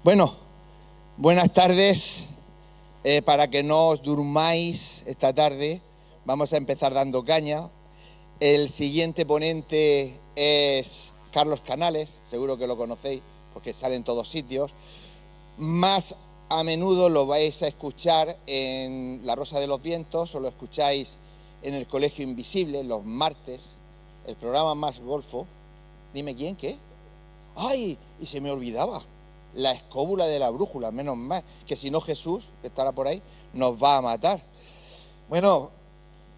Bueno, buenas tardes. Para que no os durmáis esta tarde, vamos a empezar dando caña. El siguiente ponente es Carlos Canales, seguro que lo conocéis porque sale en todos sitios. Más a menudo lo vais a escuchar en La Rosa de los Vientos o lo escucháis en El Colegio Invisible los martes, el programa más golfo. Dime quién, ¿qué? ¡Ay! Y se me olvidaba. La escóbula de la brújula, menos mal, que si no Jesús, que estará por ahí, nos va a matar. Bueno,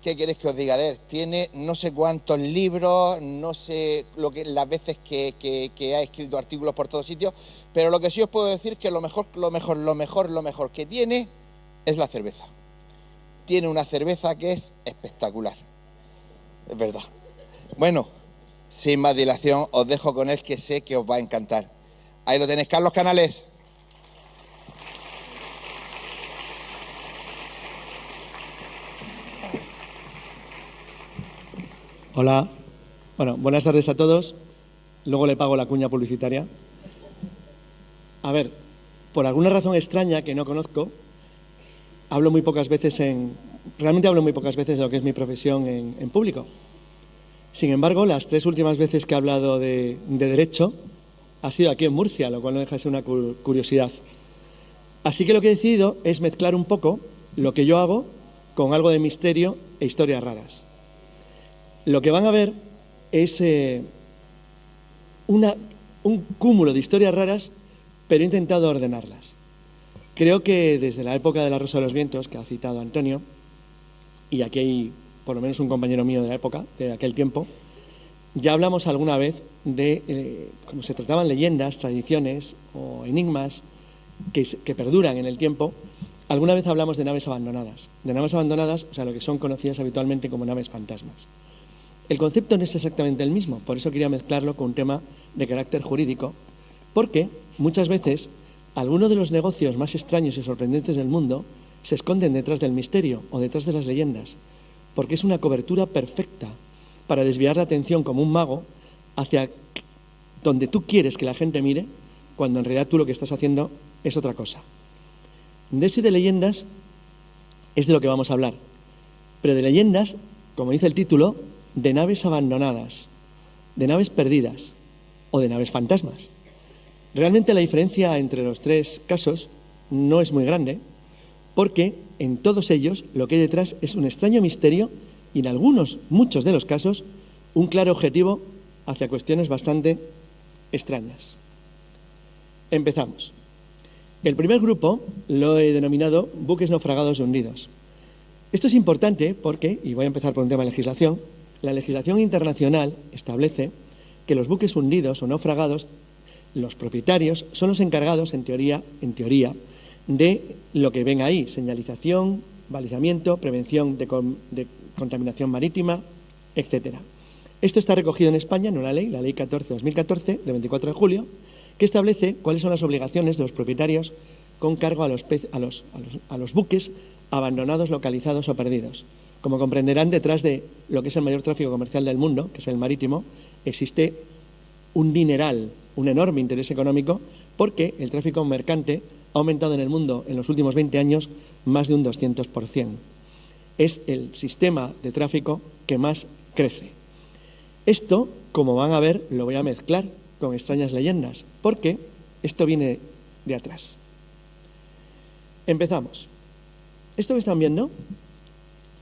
¿qué queréis que os diga de él? Tiene no sé cuántos libros, no sé las veces que ha escrito artículos por todos sitios, pero lo que sí os puedo decir es que lo mejor que tiene es la cerveza. Tiene una cerveza que es espectacular. Es verdad. Bueno, sin más dilación, os dejo con él, que sé que os va a encantar. Ahí lo tenéis, Carlos Canales. Hola. Bueno, buenas tardes a todos. Luego le pago la cuña publicitaria. A ver, por alguna razón extraña que no conozco, realmente hablo muy pocas veces de lo que es mi profesión en público. Sin embargo, las 3 últimas veces que he hablado de Derecho ha sido aquí en Murcia, lo cual no deja de ser una curiosidad. Así que lo que he decidido es mezclar un poco lo que yo hago con algo de misterio e historias raras. Lo que van a ver es un cúmulo de historias raras, pero he intentado ordenarlas. Creo que desde la época de La Rosa de los Vientos, que ha citado Antonio, y aquí hay por lo menos un compañero mío de la época, de aquel tiempo, ya hablamos alguna vez de cómo se trataban leyendas, tradiciones o enigmas que perduran en el tiempo. Alguna vez hablamos de naves abandonadas. De naves abandonadas, o sea, lo que son conocidas habitualmente como naves fantasmas. El concepto no es exactamente el mismo, por eso quería mezclarlo con un tema de carácter jurídico, porque muchas veces algunos de los negocios más extraños y sorprendentes del mundo se esconden detrás del misterio o detrás de las leyendas, porque es una cobertura perfecta para desviar la atención como un mago hacia donde tú quieres que la gente mire, cuando en realidad tú lo que estás haciendo es otra cosa. De eso y de leyendas es de lo que vamos a hablar, pero de leyendas, como dice el título, de naves abandonadas, de naves perdidas o de naves fantasmas. Realmente la diferencia entre los 3 casos no es muy grande, porque en todos ellos lo que hay detrás es un extraño misterio y en muchos de los casos, un claro objetivo hacia cuestiones bastante extrañas. Empezamos. El primer grupo lo he denominado buques naufragados y hundidos. Esto es importante porque, y voy a empezar por un tema de legislación, la legislación internacional establece que los buques hundidos o naufragados, los propietarios, son los encargados, en teoría, de lo que ven ahí: señalización, balizamiento, prevención de contaminación marítima, etc. Esto está recogido en España en una ley, la Ley 14/2014, de 24 de julio, que establece cuáles son las obligaciones de los propietarios con cargo a los buques abandonados, localizados o perdidos. Como comprenderán, detrás de lo que es el mayor tráfico comercial del mundo, que es el marítimo, existe un dineral, un enorme interés económico, porque el tráfico mercante ha aumentado en el mundo en los últimos 20 años más de un 200%. Es el sistema de tráfico que más crece. Esto, como van a ver, lo voy a mezclar con extrañas leyendas, porque esto viene de atrás. Empezamos. Esto que están viendo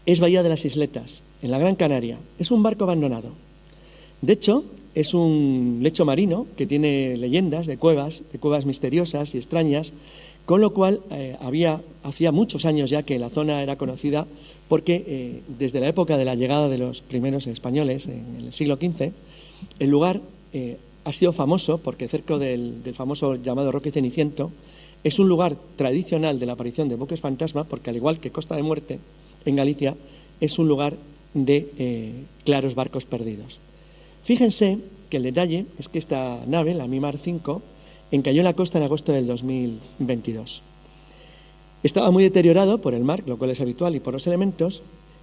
es Bahía de las Isletas, en la Gran Canaria. Es un barco abandonado. De hecho, es un lecho marino que tiene leyendas de cuevas misteriosas y extrañas, con lo cual hacía muchos años ya que la zona era conocida porque desde la época de la llegada de los primeros españoles, en el siglo XV, el lugar ha sido famoso porque cerca del famoso llamado Roque Ceniciento es un lugar tradicional de la aparición de buques fantasma, porque al igual que Costa de Muerte en Galicia, es un lugar de claros barcos perdidos. Fíjense que el detalle es que esta nave, la Mimar 5, encalló en la costa en agosto del 2022. Estaba muy deteriorado por el mar, lo cual es habitual, y por los elementos,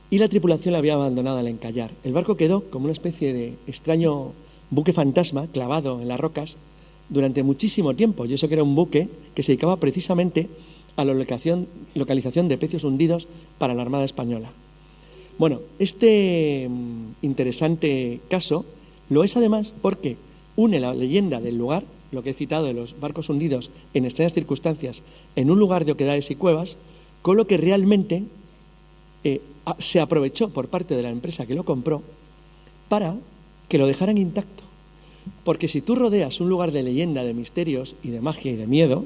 y la tripulación la había abandonado al encallar. El barco quedó como una especie de extraño buque fantasma clavado en las rocas durante muchísimo tiempo, y eso que era un buque que se dedicaba precisamente a la localización de pecios hundidos para la Armada Española. Bueno, este interesante caso lo es además porque une la leyenda del lugar, lo que he citado de los barcos hundidos en extrañas circunstancias, en un lugar de oquedades y cuevas, con lo que realmente se aprovechó por parte de la empresa que lo compró para que lo dejaran intacto. Porque si tú rodeas un lugar de leyenda, de misterios y de magia y de miedo,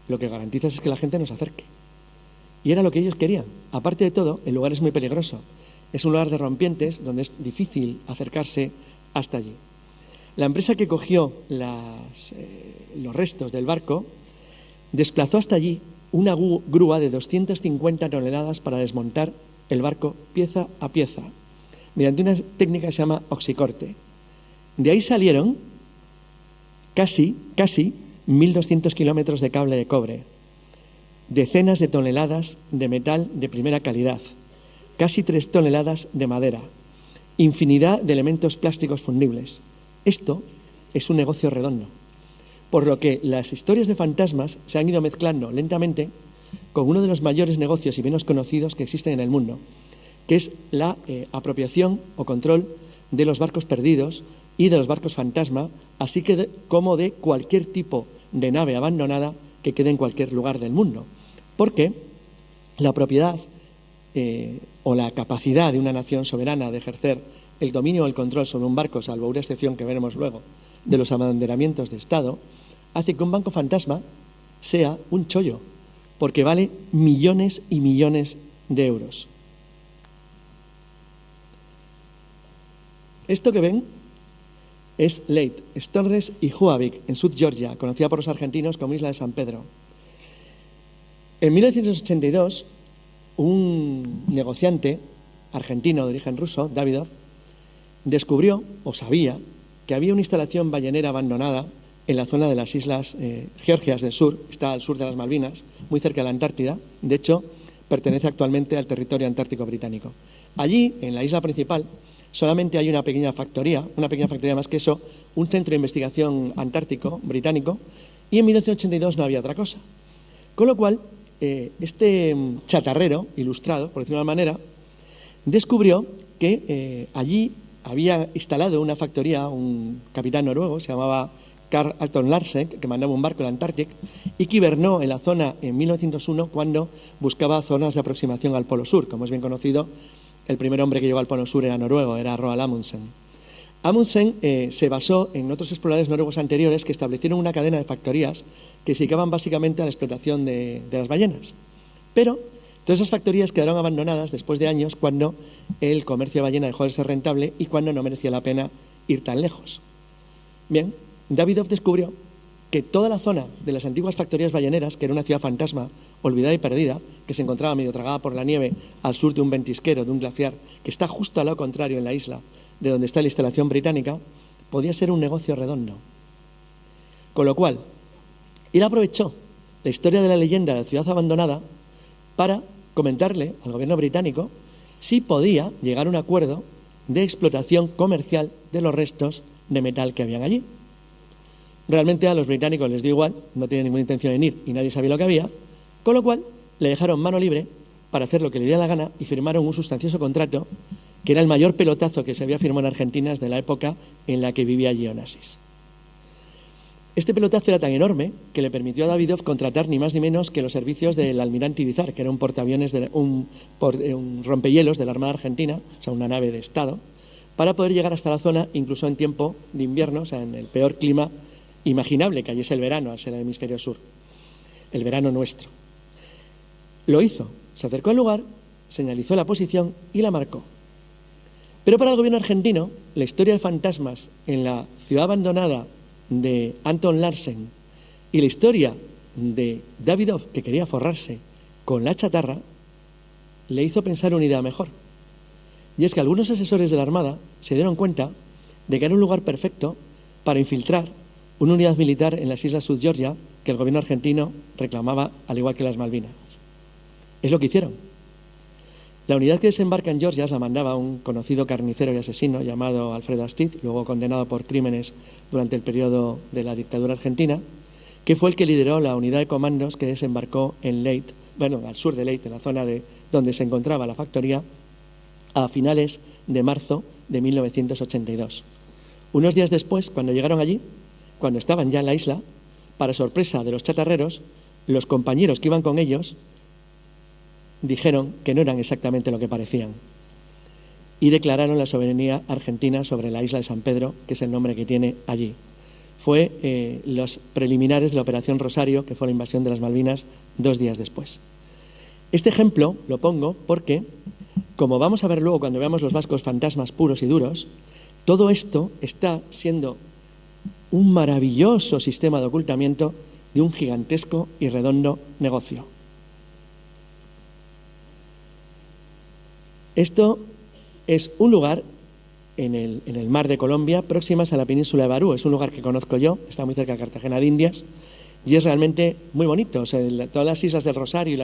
lo que garantizas es que la gente no se acerque. Y era lo que ellos querían. Aparte de todo, el lugar es muy peligroso. Es un lugar de rompientes donde es difícil acercarse hasta allí. La empresa que cogió los restos del barco desplazó hasta allí una grúa de 250 toneladas para desmontar el barco pieza a pieza, mediante una técnica que se llama oxicorte. De ahí salieron casi 1.200 kilómetros de cable de cobre, decenas de toneladas de metal de primera calidad, casi 3 toneladas de madera, infinidad de elementos plásticos fundibles. Esto es un negocio redondo, por lo que las historias de fantasmas se han ido mezclando lentamente con uno de los mayores negocios y menos conocidos que existen en el mundo, que es la apropiación o control de los barcos perdidos y de los barcos fantasma, así como de cualquier tipo de nave abandonada que quede en cualquier lugar del mundo. Porque la propiedad o la capacidad de una nación soberana de ejercer el dominio o el control sobre un barco, salvo una excepción que veremos luego, de los abanderamientos de Estado, hace que un banco fantasma sea un chollo, porque vale millones y millones de euros. Esto que ven es Leyte, Storres y Húavik, en South Georgia, conocida por los argentinos como Isla de San Pedro. En 1982, un negociante argentino de origen ruso, Davidov, descubrió o sabía que había una instalación ballenera abandonada en la zona de las islas Georgias del Sur, está al sur de las Malvinas, muy cerca de la Antártida. De hecho, pertenece actualmente al territorio antártico británico. Allí, en la isla principal, solamente hay una pequeña factoría más que eso, un centro de investigación antártico británico, y en 1982 no había otra cosa. Con lo cual, este chatarrero ilustrado, por decirlo de una manera, descubrió que allí había instalado una factoría un capitán noruego, se llamaba Carl Anton Larsen, que mandaba un barco al Antártico y que hibernó en la zona en 1901 cuando buscaba zonas de aproximación al Polo Sur. Como es bien conocido, el primer hombre que llegó al Polo Sur era noruego, era Roald Amundsen. Amundsen se basó en otros exploradores noruegos anteriores que establecieron una cadena de factorías que se dedicaban básicamente a la explotación de las ballenas. Pero todas esas factorías quedaron abandonadas después de años cuando el comercio de ballena dejó de ser rentable y cuando no merecía la pena ir tan lejos. Bien, Davidov descubrió que toda la zona de las antiguas factorías balleneras, que era una ciudad fantasma, olvidada y perdida, que se encontraba medio tragada por la nieve al sur de un ventisquero, de un glaciar, que está justo al lado contrario en la isla, de donde está la instalación británica, podía ser un negocio redondo. Con lo cual, él aprovechó la historia de la leyenda de la ciudad abandonada para comentarle al gobierno británico si podía llegar a un acuerdo de explotación comercial de los restos de metal que habían allí. Realmente a los británicos les dio igual, no tenían ninguna intención en ir y nadie sabía lo que había, con lo cual le dejaron mano libre para hacer lo que le diera la gana y firmaron un sustancioso contrato que era el mayor pelotazo que se había firmado en Argentina desde la época en la que vivía allí Onassis. Este pelotazo era tan enorme que le permitió a Davidov contratar ni más ni menos que los servicios del almirante Ibizar, que era un portaaviones, un rompehielos de la Armada Argentina, o sea, una nave de Estado, para poder llegar hasta la zona incluso en tiempo de invierno, o sea, en el peor clima imaginable, que allí es el verano, al ser el hemisferio sur, el verano nuestro. Lo hizo, se acercó al lugar, señalizó la posición y la marcó. Pero para el gobierno argentino, la historia de fantasmas en la ciudad abandonada de Anton Larsen y la historia de Davidov, que quería forrarse con la chatarra, le hizo pensar una idea mejor. Y es que algunos asesores de la Armada se dieron cuenta de que era un lugar perfecto para infiltrar una unidad militar en las islas South Georgia que el gobierno argentino reclamaba, al igual que las Malvinas. Es lo que hicieron. La unidad que desembarca en Georgias la mandaba un conocido carnicero y asesino llamado Alfredo Astiz, luego condenado por crímenes durante el periodo de la dictadura argentina, que fue el que lideró la unidad de comandos que desembarcó en Leyte, al sur de Leyte, en la zona donde se encontraba la factoría, a finales de marzo de 1982. Unos días después, cuando llegaron allí, cuando estaban ya en la isla, para sorpresa de los chatarreros, los compañeros que iban con ellos dijeron que no eran exactamente lo que parecían y declararon la soberanía argentina sobre la isla de San Pedro, que es el nombre que tiene allí. Fue los preliminares de la Operación Rosario, que fue la invasión de las Malvinas 2 días después. Este ejemplo lo pongo porque, como vamos a ver luego cuando veamos los vascos fantasmas puros y duros, todo esto está siendo un maravilloso sistema de ocultamiento de un gigantesco y redondo negocio. Esto es un lugar en el mar de Colombia, próximas a la península de Barú. Es un lugar que conozco yo, está muy cerca de Cartagena de Indias, y es realmente muy bonito. O sea, todas las islas del Rosario y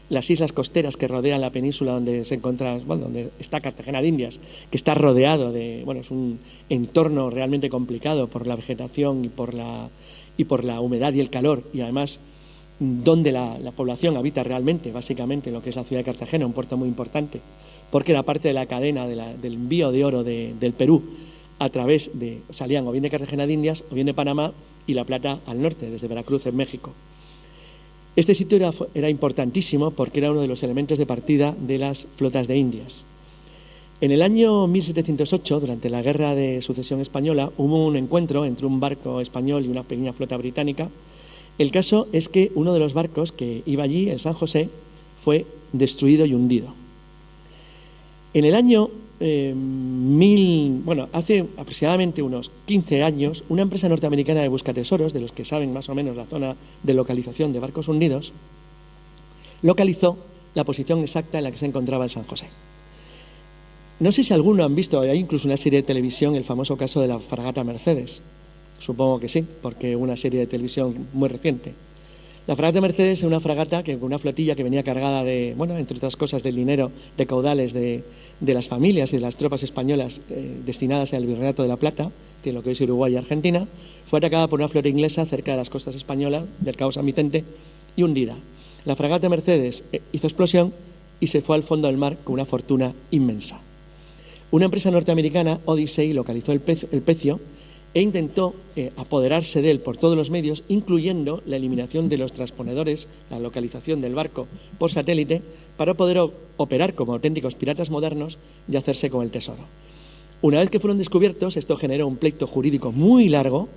las islas costeras que rodean la península donde se encuentra, donde está Cartagena de Indias, que está rodeado de, es un entorno realmente complicado por la vegetación y por la humedad y el calor, y además donde la población habita realmente, básicamente, lo que es la ciudad de Cartagena, un puerto muy importante, porque era parte de la cadena del envío de oro del Perú a través salían o bien de Cartagena de Indias o bien de Panamá y La Plata al norte, desde Veracruz en México. Este sitio era importantísimo porque era uno de los elementos de partida de las flotas de Indias. En el año 1708, durante la Guerra de Sucesión Española, hubo un encuentro entre un barco español y una pequeña flota británica. El caso es que uno de los barcos que iba allí, el San José, fue destruido y hundido. En el año hace aproximadamente unos 15 años, una empresa norteamericana de buscatesoros, de los que saben más o menos la zona de localización de barcos hundidos, localizó la posición exacta en la que se encontraba el San José. No sé si alguno han visto, hay incluso una serie de televisión, el famoso caso de la fragata Mercedes. Supongo que sí, porque una serie de televisión muy reciente. La fragata Mercedes es una fragata con una flotilla que venía cargada de, entre otras cosas, del dinero de caudales de las familias y de las tropas españolas destinadas al Virreinato de la Plata, que lo que es Uruguay y Argentina. Fue atacada por una flota inglesa cerca de las costas españolas del Cabo San Vicente y hundida. La fragata Mercedes hizo explosión y se fue al fondo del mar con una fortuna inmensa. Una empresa norteamericana, Odyssey, localizó el pecio e intentó apoderarse de él por todos los medios, incluyendo la eliminación de los transponedores, la localización del barco por satélite, para poder operar como auténticos piratas modernos y hacerse con el tesoro. Una vez que fueron descubiertos, esto generó un pleito jurídico muy largo,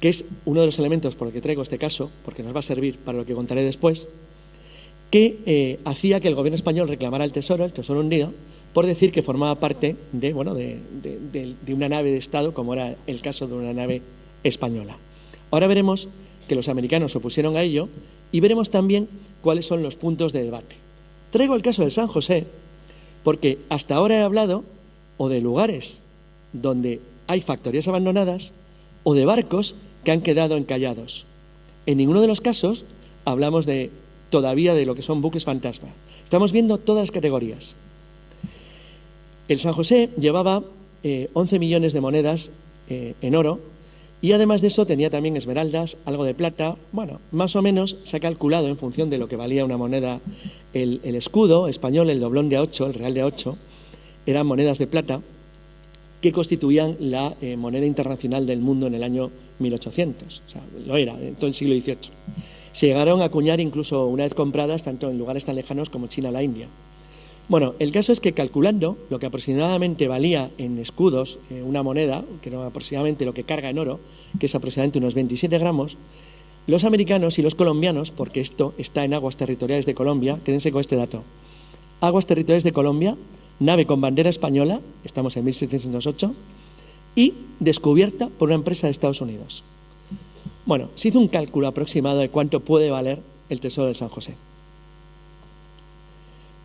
que es uno de los elementos por el que traigo este caso, porque nos va a servir para lo que contaré después, que hacía que el gobierno español reclamara el tesoro hundido, por decir que formaba parte de una nave de Estado, como era el caso de una nave española. Ahora veremos que los americanos se opusieron a ello y veremos también cuáles son los puntos de debate. Traigo el caso del San José porque hasta ahora he hablado o de lugares donde hay factorías abandonadas o de barcos que han quedado encallados. En ninguno de los casos hablamos todavía de lo que son buques fantasma. Estamos viendo todas las categorías. El San José llevaba 11 millones de monedas en oro y además de eso tenía también esmeraldas, algo de plata. Más o menos se ha calculado en función de lo que valía una moneda el escudo español, el doblón de A8, el real de A8, eran monedas de plata que constituían la moneda internacional del mundo en el año 1800. O sea, lo era en todo el siglo XVIII. Se llegaron a acuñar incluso una vez compradas tanto en lugares tan lejanos como China o la India. El caso es que calculando lo que aproximadamente valía en escudos una moneda, que era aproximadamente lo que carga en oro, que es aproximadamente unos 27 gramos, los americanos y los colombianos, porque esto está en aguas territoriales de Colombia, quédense con este dato, aguas territoriales de Colombia, nave con bandera española, estamos en 1708, y descubierta por una empresa de Estados Unidos. Se hizo un cálculo aproximado de cuánto puede valer el tesoro de San José.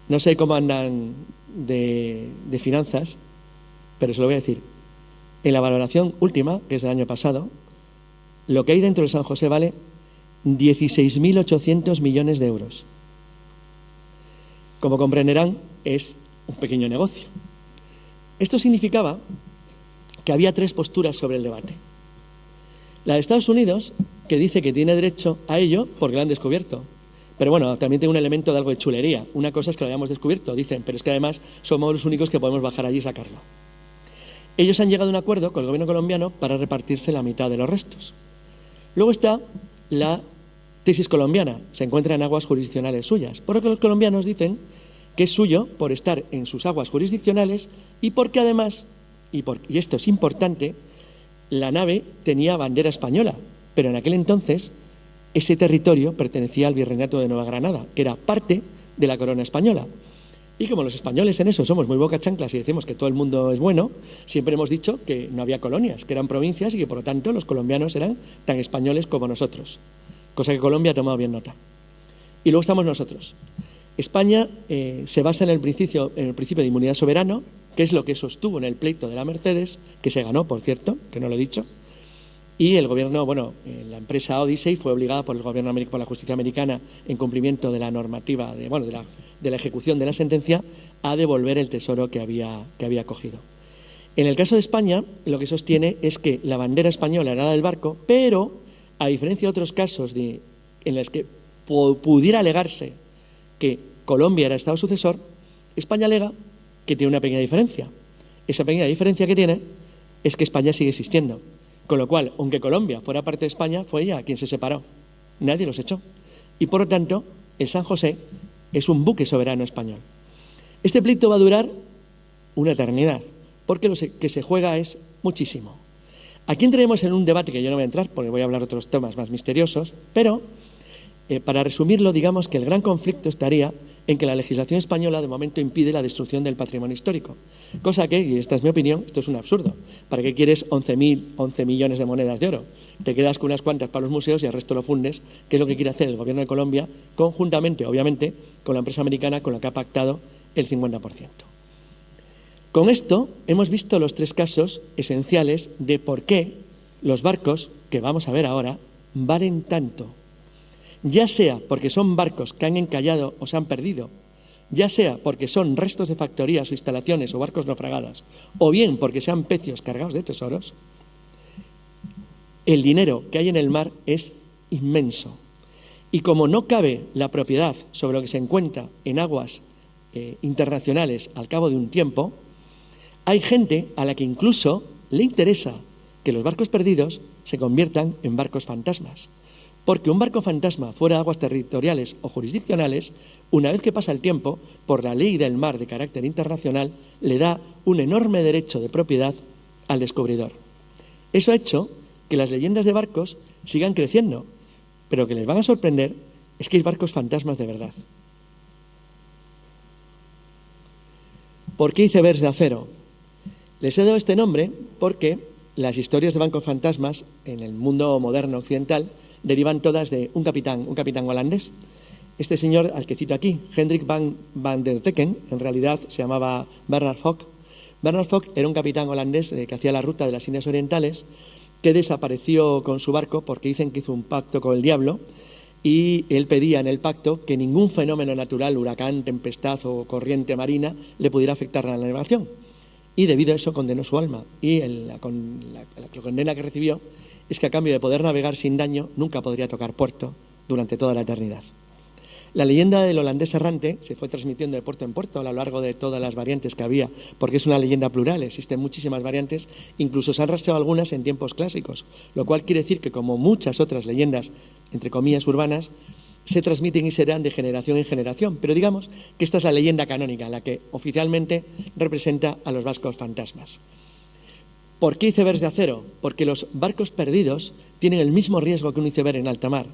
No sé cómo andan de finanzas, pero se lo voy a decir. En la valoración última, que es del año pasado, lo que hay dentro de San José vale 16.800 millones de euros. Como comprenderán, es un pequeño negocio. Esto significaba que había tres posturas sobre el debate. La de Estados Unidos, que dice que tiene derecho a ello porque lo han descubierto. Pero bueno, también tiene un elemento de algo de chulería. Una cosa es que lo hayamos descubierto, dicen, pero es que además somos los únicos que podemos bajar allí y sacarlo. Ellos han llegado a un acuerdo con el gobierno colombiano para repartirse la mitad de los restos. Luego está la tesis colombiana, se encuentra en aguas jurisdiccionales suyas, por lo que los colombianos dicen que es suyo por estar en sus aguas jurisdiccionales y porque además, y esto es importante, la nave tenía bandera española, pero en aquel entonces ese territorio pertenecía al Virreinato de Nueva Granada, que era parte de la corona española. Y como los españoles en eso somos muy bocachanclas y decimos que todo el mundo es bueno, siempre hemos dicho que no había colonias, que eran provincias y que por lo tanto los colombianos eran tan españoles como nosotros, cosa que Colombia ha tomado bien nota. Y luego estamos nosotros. España se basa en el principio de inmunidad soberana, que es lo que sostuvo en el pleito de la Mercedes, que se ganó, por cierto, que no lo he dicho, y el gobierno, la empresa Odyssey fue obligada por el gobierno por la justicia americana, en cumplimiento de la normativa, de la ejecución de la sentencia, a devolver el tesoro que había cogido. En el caso de España, lo que sostiene es que la bandera española era la del barco, pero, a diferencia de otros casos en los que pudiera alegarse que Colombia era Estado sucesor, España alega que tiene una pequeña diferencia. Esa pequeña diferencia que tiene es que España sigue existiendo. Con lo cual, aunque Colombia fuera parte de España, fue ella quien se separó. Nadie los echó. Y por lo tanto, el San José es un buque soberano español. Este pleito va a durar una eternidad, porque lo que se juega es muchísimo. Aquí entraremos en un debate que yo no voy a entrar, porque voy a hablar de otros temas más misteriosos, pero para resumirlo, digamos que el gran conflicto estaría en que la legislación española de momento impide la destrucción del patrimonio histórico. Cosa que, y esta es mi opinión, esto es un absurdo. ¿Para qué quieres 11 millones de monedas de oro? Te quedas con unas cuantas para los museos y el resto lo fundes, que es lo que quiere hacer el gobierno de Colombia, conjuntamente, obviamente, con la empresa americana con la que ha pactado el 50%. Con esto hemos visto los tres casos esenciales de por qué los barcos, que vamos a ver ahora, valen tanto. Ya sea porque son barcos que han encallado o se han perdido, ya sea porque son restos de factorías o instalaciones o barcos naufragados, o bien porque sean pecios cargados de tesoros, el dinero que hay en el mar es inmenso. Y como no cabe la propiedad sobre lo que se encuentra en aguas internacionales al cabo de un tiempo, hay gente a la que incluso le interesa que los barcos perdidos se conviertan en barcos fantasmas. Porque un barco fantasma fuera de aguas territoriales o jurisdiccionales, una vez que pasa el tiempo, por la ley del mar de carácter internacional, le da un enorme derecho de propiedad al descubridor. Eso ha hecho que las leyendas de barcos sigan creciendo, pero lo que les van a sorprender es que hay barcos fantasmas de verdad. ¿Por qué icebergs de acero? Les he dado este nombre porque las historias de barcos fantasmas en el mundo moderno occidental derivan todas de un capitán holandés. Este señor al que cito aquí, Hendrik van der Decken, en realidad se llamaba Bernard Fock. Bernard Fock era un capitán holandés que hacía la ruta de las Indias Orientales, que desapareció con su barco porque dicen que hizo un pacto con el diablo, y él pedía en el pacto que ningún fenómeno natural, huracán, tempestad o corriente marina, le pudiera afectar a la navegación. Y debido a eso condenó su alma. Y la condena que recibió es que a cambio de poder navegar sin daño, nunca podría tocar puerto durante toda la eternidad. La leyenda del holandés errante se fue transmitiendo de puerto en puerto a lo largo de todas las variantes que había, porque es una leyenda plural, existen muchísimas variantes, incluso se han rastreado algunas en tiempos clásicos, lo cual quiere decir que, como muchas otras leyendas, entre comillas, urbanas, se transmiten y se dan de generación en generación, pero digamos que esta es la leyenda canónica, la que oficialmente representa a los barcos fantasmas. ¿Por qué icebergs de acero? Porque los barcos perdidos tienen el mismo riesgo que un iceberg en alta mar.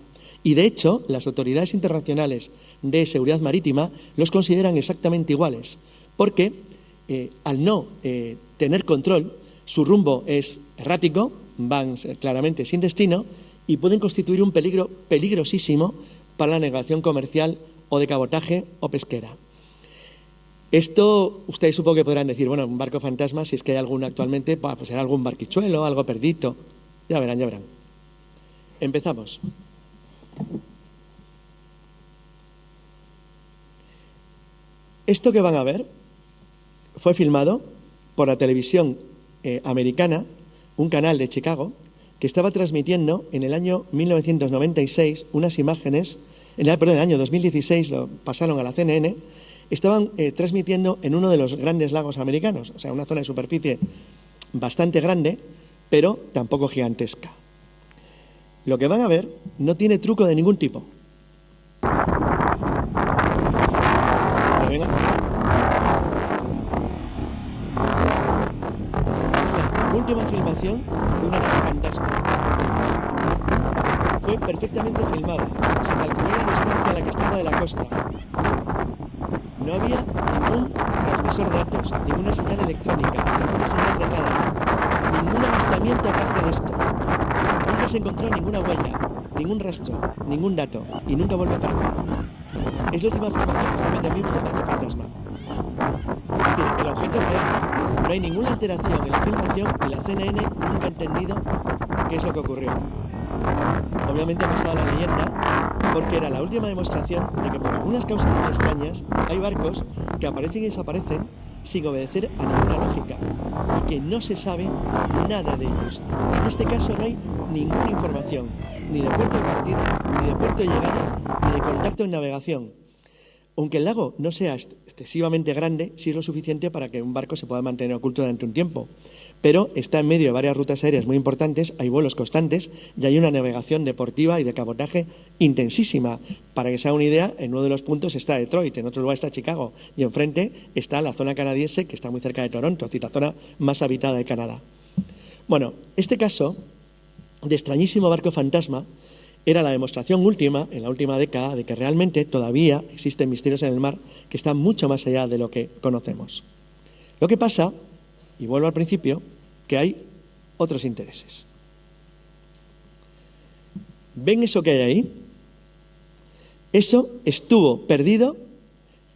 Y de hecho, las autoridades internacionales de seguridad marítima los consideran exactamente iguales, porque al no tener control, su rumbo es errático, van claramente sin destino y pueden constituir un peligro peligrosísimo para la navegación comercial o de cabotaje o pesquera. Esto, ustedes supongo que podrán decir, bueno, un barco fantasma, si es que hay alguno actualmente, pues será algún barquichuelo, algo perdido. Ya verán, ya verán. Empezamos. Esto que van a ver fue filmado por la televisión americana, un canal de Chicago, que estaba transmitiendo en el año 1996 unas imágenes, en el año 2016 lo pasaron a la CNN, estaban transmitiendo en uno de los grandes lagos americanos, o sea, una zona de superficie bastante grande, pero tampoco gigantesca. Lo que van a ver no tiene truco de ningún tipo. Es la última filmación de una nave fantasma. Fue perfectamente filmada. Se calculó la distancia a la que estaba de la costa. No había ningún transmisor de datos, ninguna señal electrónica, ninguna señal de radar, ningún avistamiento aparte de esto. Nunca se encontró ninguna huella, ningún rastro, ningún dato, y nunca volvió a aparecer. Es la última filmación que está viendo vivo del barco fantasma. Es decir, el objeto es real. No hay ninguna alteración en la filmación y la CNN nunca ha entendido qué es lo que ocurrió. Obviamente ha pasado la leyenda porque era la última demostración de que por algunas causas muy extrañas hay barcos que aparecen y desaparecen sin obedecer a ninguna lógica y que no se sabe nada de ellos. En este caso no hay ninguna información, ni de puerto de partida, ni de puerto de llegada, ni de contacto en navegación. Aunque el lago no sea excesivamente grande, sí es lo suficiente para que un barco se pueda mantener oculto durante un tiempo. Pero está en medio de varias rutas aéreas muy importantes, hay vuelos constantes y hay una navegación deportiva y de cabotaje intensísima. Para que se haga una idea, en uno de los puntos está Detroit, en otro lugar está Chicago y enfrente está la zona canadiense que está muy cerca de Toronto, es decir, la zona más habitada de Canadá. Bueno, este caso de extrañísimo barco fantasma era la demostración última, en la última década, de que realmente todavía existen misterios en el mar que están mucho más allá de lo que conocemos. Lo que pasa, y vuelvo al principio, que hay otros intereses. ¿Ven eso que hay ahí? Eso estuvo perdido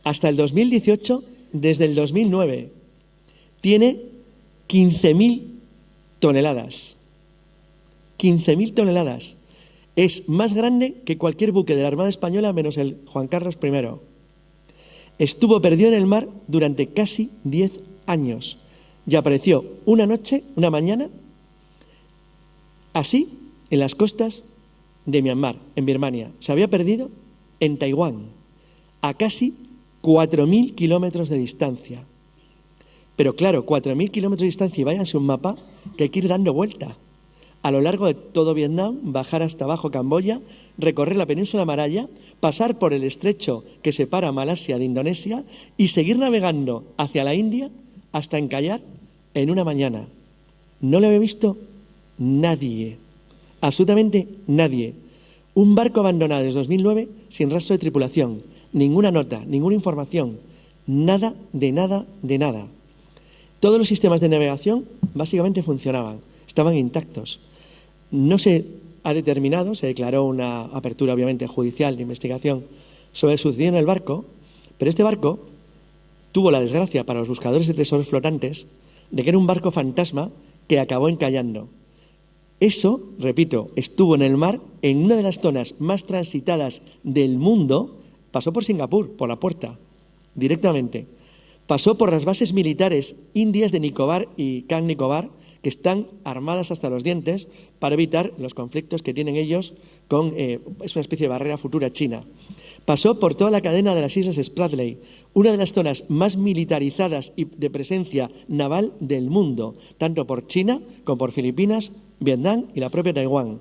hasta el 2018, desde el 2009. Tiene 15.000 toneladas. 15.000 toneladas. Es más grande que cualquier buque de la Armada Española menos el Juan Carlos I. Estuvo perdido en el mar durante casi 10 años y apareció una noche, una mañana, así en las costas de Myanmar, en Birmania. Se había perdido en Taiwán, a casi 4.000 kilómetros de distancia. Pero claro, 4.000 kilómetros de distancia, y váyanse un mapa que hay que ir dando vuelta a lo largo de todo Vietnam, bajar hasta abajo Camboya, recorrer la península Malaya, pasar por el estrecho que separa Malasia de Indonesia y seguir navegando hacia la India hasta encallar en una mañana. No lo había visto nadie, absolutamente nadie. Un barco abandonado desde 2009 sin rastro de tripulación, ninguna nota, ninguna información, nada de nada de nada. Todos los sistemas de navegación básicamente funcionaban, estaban intactos. No se ha determinado, se declaró una apertura obviamente judicial de investigación sobre el sucedido en el barco, pero este barco tuvo la desgracia para los buscadores de tesoros flotantes de que era un barco fantasma que acabó encallando. Eso, repito, estuvo en el mar en una de las zonas más transitadas del mundo, pasó por Singapur, por la puerta, directamente. Pasó por las bases militares indias de Nicobar y Can Nicobar, que están armadas hasta los dientes para evitar los conflictos que tienen ellos con, es una especie de barrera futura china. Pasó por toda la cadena de las Islas Spratly, una de las zonas más militarizadas y de presencia naval del mundo, tanto por China como por Filipinas, Vietnam y la propia Taiwán.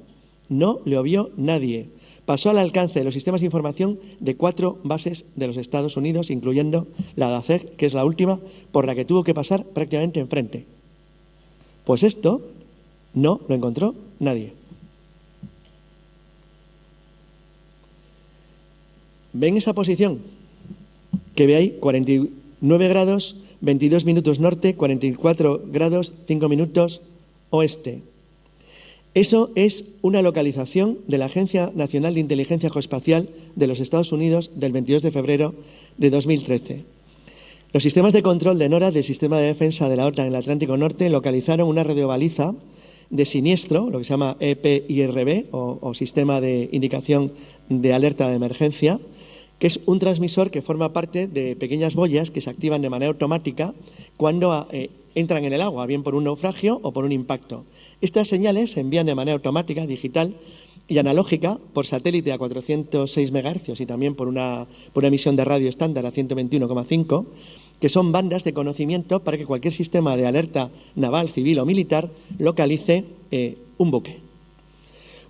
No lo vio nadie. Pasó al alcance de los sistemas de información de 4 bases de los Estados Unidos, incluyendo la de ACEG, que es la última por la que tuvo que pasar prácticamente enfrente. Pues esto no lo encontró nadie. ¿Ven esa posición? Que ve ahí 49 grados, 22 minutos norte, 44 grados, 5 minutos oeste. Eso es una localización de la Agencia Nacional de Inteligencia Geoespacial de los Estados Unidos del 22 de febrero de 2013. Los sistemas de control de NORAD del Sistema de Defensa de la OTAN en el Atlántico Norte localizaron una radiobaliza de siniestro, lo que se llama EPIRB o Sistema de Indicación de Alerta de Emergencia, que es un transmisor que forma parte de pequeñas boyas que se activan de manera automática cuando entran en el agua, bien por un naufragio o por un impacto. Estas señales se envían de manera automática, digital y analógica por satélite a 406 MHz y también por una emisión de radio estándar a 121,5, que son bandas de conocimiento para que cualquier sistema de alerta naval, civil o militar localice un buque.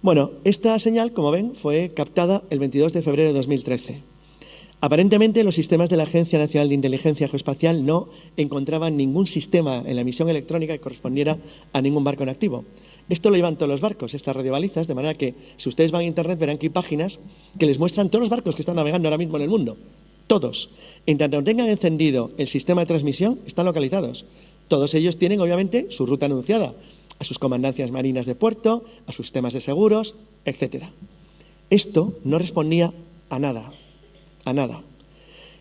Bueno, esta señal, como ven, fue captada el 22 de febrero de 2013. Aparentemente, los sistemas de la Agencia Nacional de Inteligencia Geoespacial no encontraban ningún sistema en la emisión electrónica que correspondiera a ningún barco en activo. Esto lo llevan todos los barcos, estas radiobalizas, de manera que si ustedes van a Internet verán que hay páginas que les muestran todos los barcos que están navegando ahora mismo en el mundo. Todos. En tanto tengan encendido el sistema de transmisión, están localizados. Todos ellos tienen, obviamente, su ruta anunciada a sus comandancias marinas de puerto, a sus sistemas de seguros, etc. Esto no respondía a nada. A nada.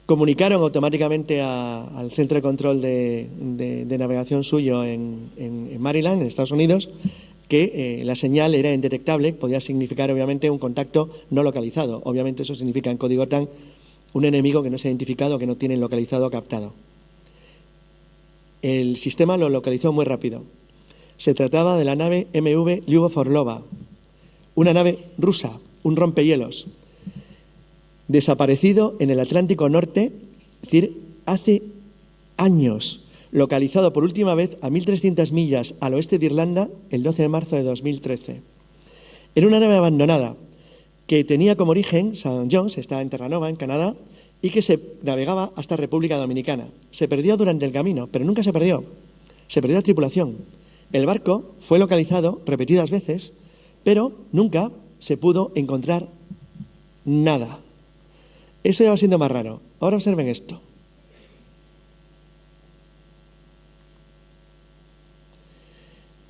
Comunicaron automáticamente al centro de control de navegación suyo en Maryland, en Estados Unidos, que la señal era indetectable, podía significar obviamente un contacto no localizado. Obviamente eso significa en código TAN un enemigo que no se ha identificado, que no tienen localizado o captado. El sistema lo localizó muy rápido. Se trataba de la nave MV Lyubov-Orlova, una nave rusa, un rompehielos, desaparecido en el Atlántico Norte, es decir, hace años, localizado por última vez a 1.300 millas al oeste de Irlanda el 12 de marzo de 2013. Era una nave abandonada que tenía como origen St. John's, está en Terranova, en Canadá, y que se navegaba hasta República Dominicana. Se perdió durante el camino, pero nunca se perdió. Se perdió la tripulación. El barco fue localizado repetidas veces, pero nunca se pudo encontrar nada. Eso ya va siendo más raro. Ahora observen esto.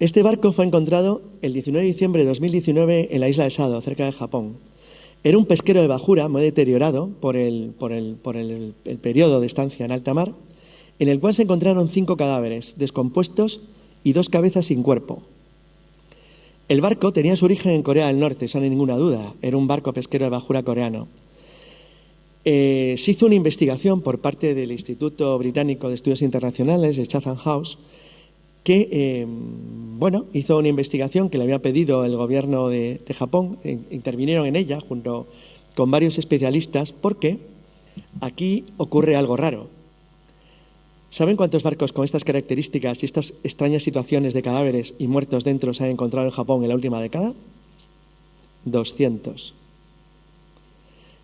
Este barco fue encontrado el 19 de diciembre de 2019 en la isla de Sado, cerca de Japón. Era un pesquero de bajura muy deteriorado por el periodo de estancia en alta mar, en el cual se encontraron 5 cadáveres descompuestos y 2 cabezas sin cuerpo. El barco tenía su origen en Corea del Norte, eso no hay ninguna duda. Era un barco pesquero de bajura coreano. Se hizo una investigación por parte del Instituto Británico de Estudios Internacionales, de Chatham House, que hizo una investigación que le había pedido el gobierno de Japón. Intervinieron en ella junto con varios especialistas porque aquí ocurre algo raro. ¿Saben cuántos barcos con estas características y estas extrañas situaciones de cadáveres y muertos dentro se han encontrado en Japón en la última década? 200.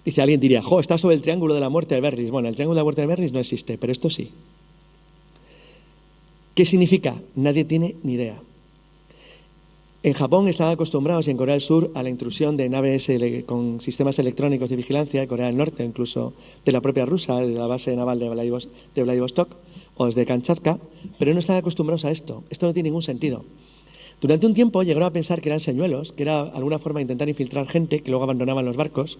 Dice, alguien diría, está sobre el Triángulo de la Muerte de Berris. Bueno, el Triángulo de la Muerte de Berris no existe, pero esto sí. ¿Qué significa? Nadie tiene ni idea. En Japón están acostumbrados, y en Corea del Sur, a la intrusión de naves con sistemas electrónicos de vigilancia, de Corea del Norte, incluso de la propia rusa, de la base naval de Vladivostok o desde Kamchatka, pero no están acostumbrados a esto. Esto no tiene ningún sentido. Durante un tiempo llegaron a pensar que eran señuelos, que era alguna forma de intentar infiltrar gente que luego abandonaban los barcos,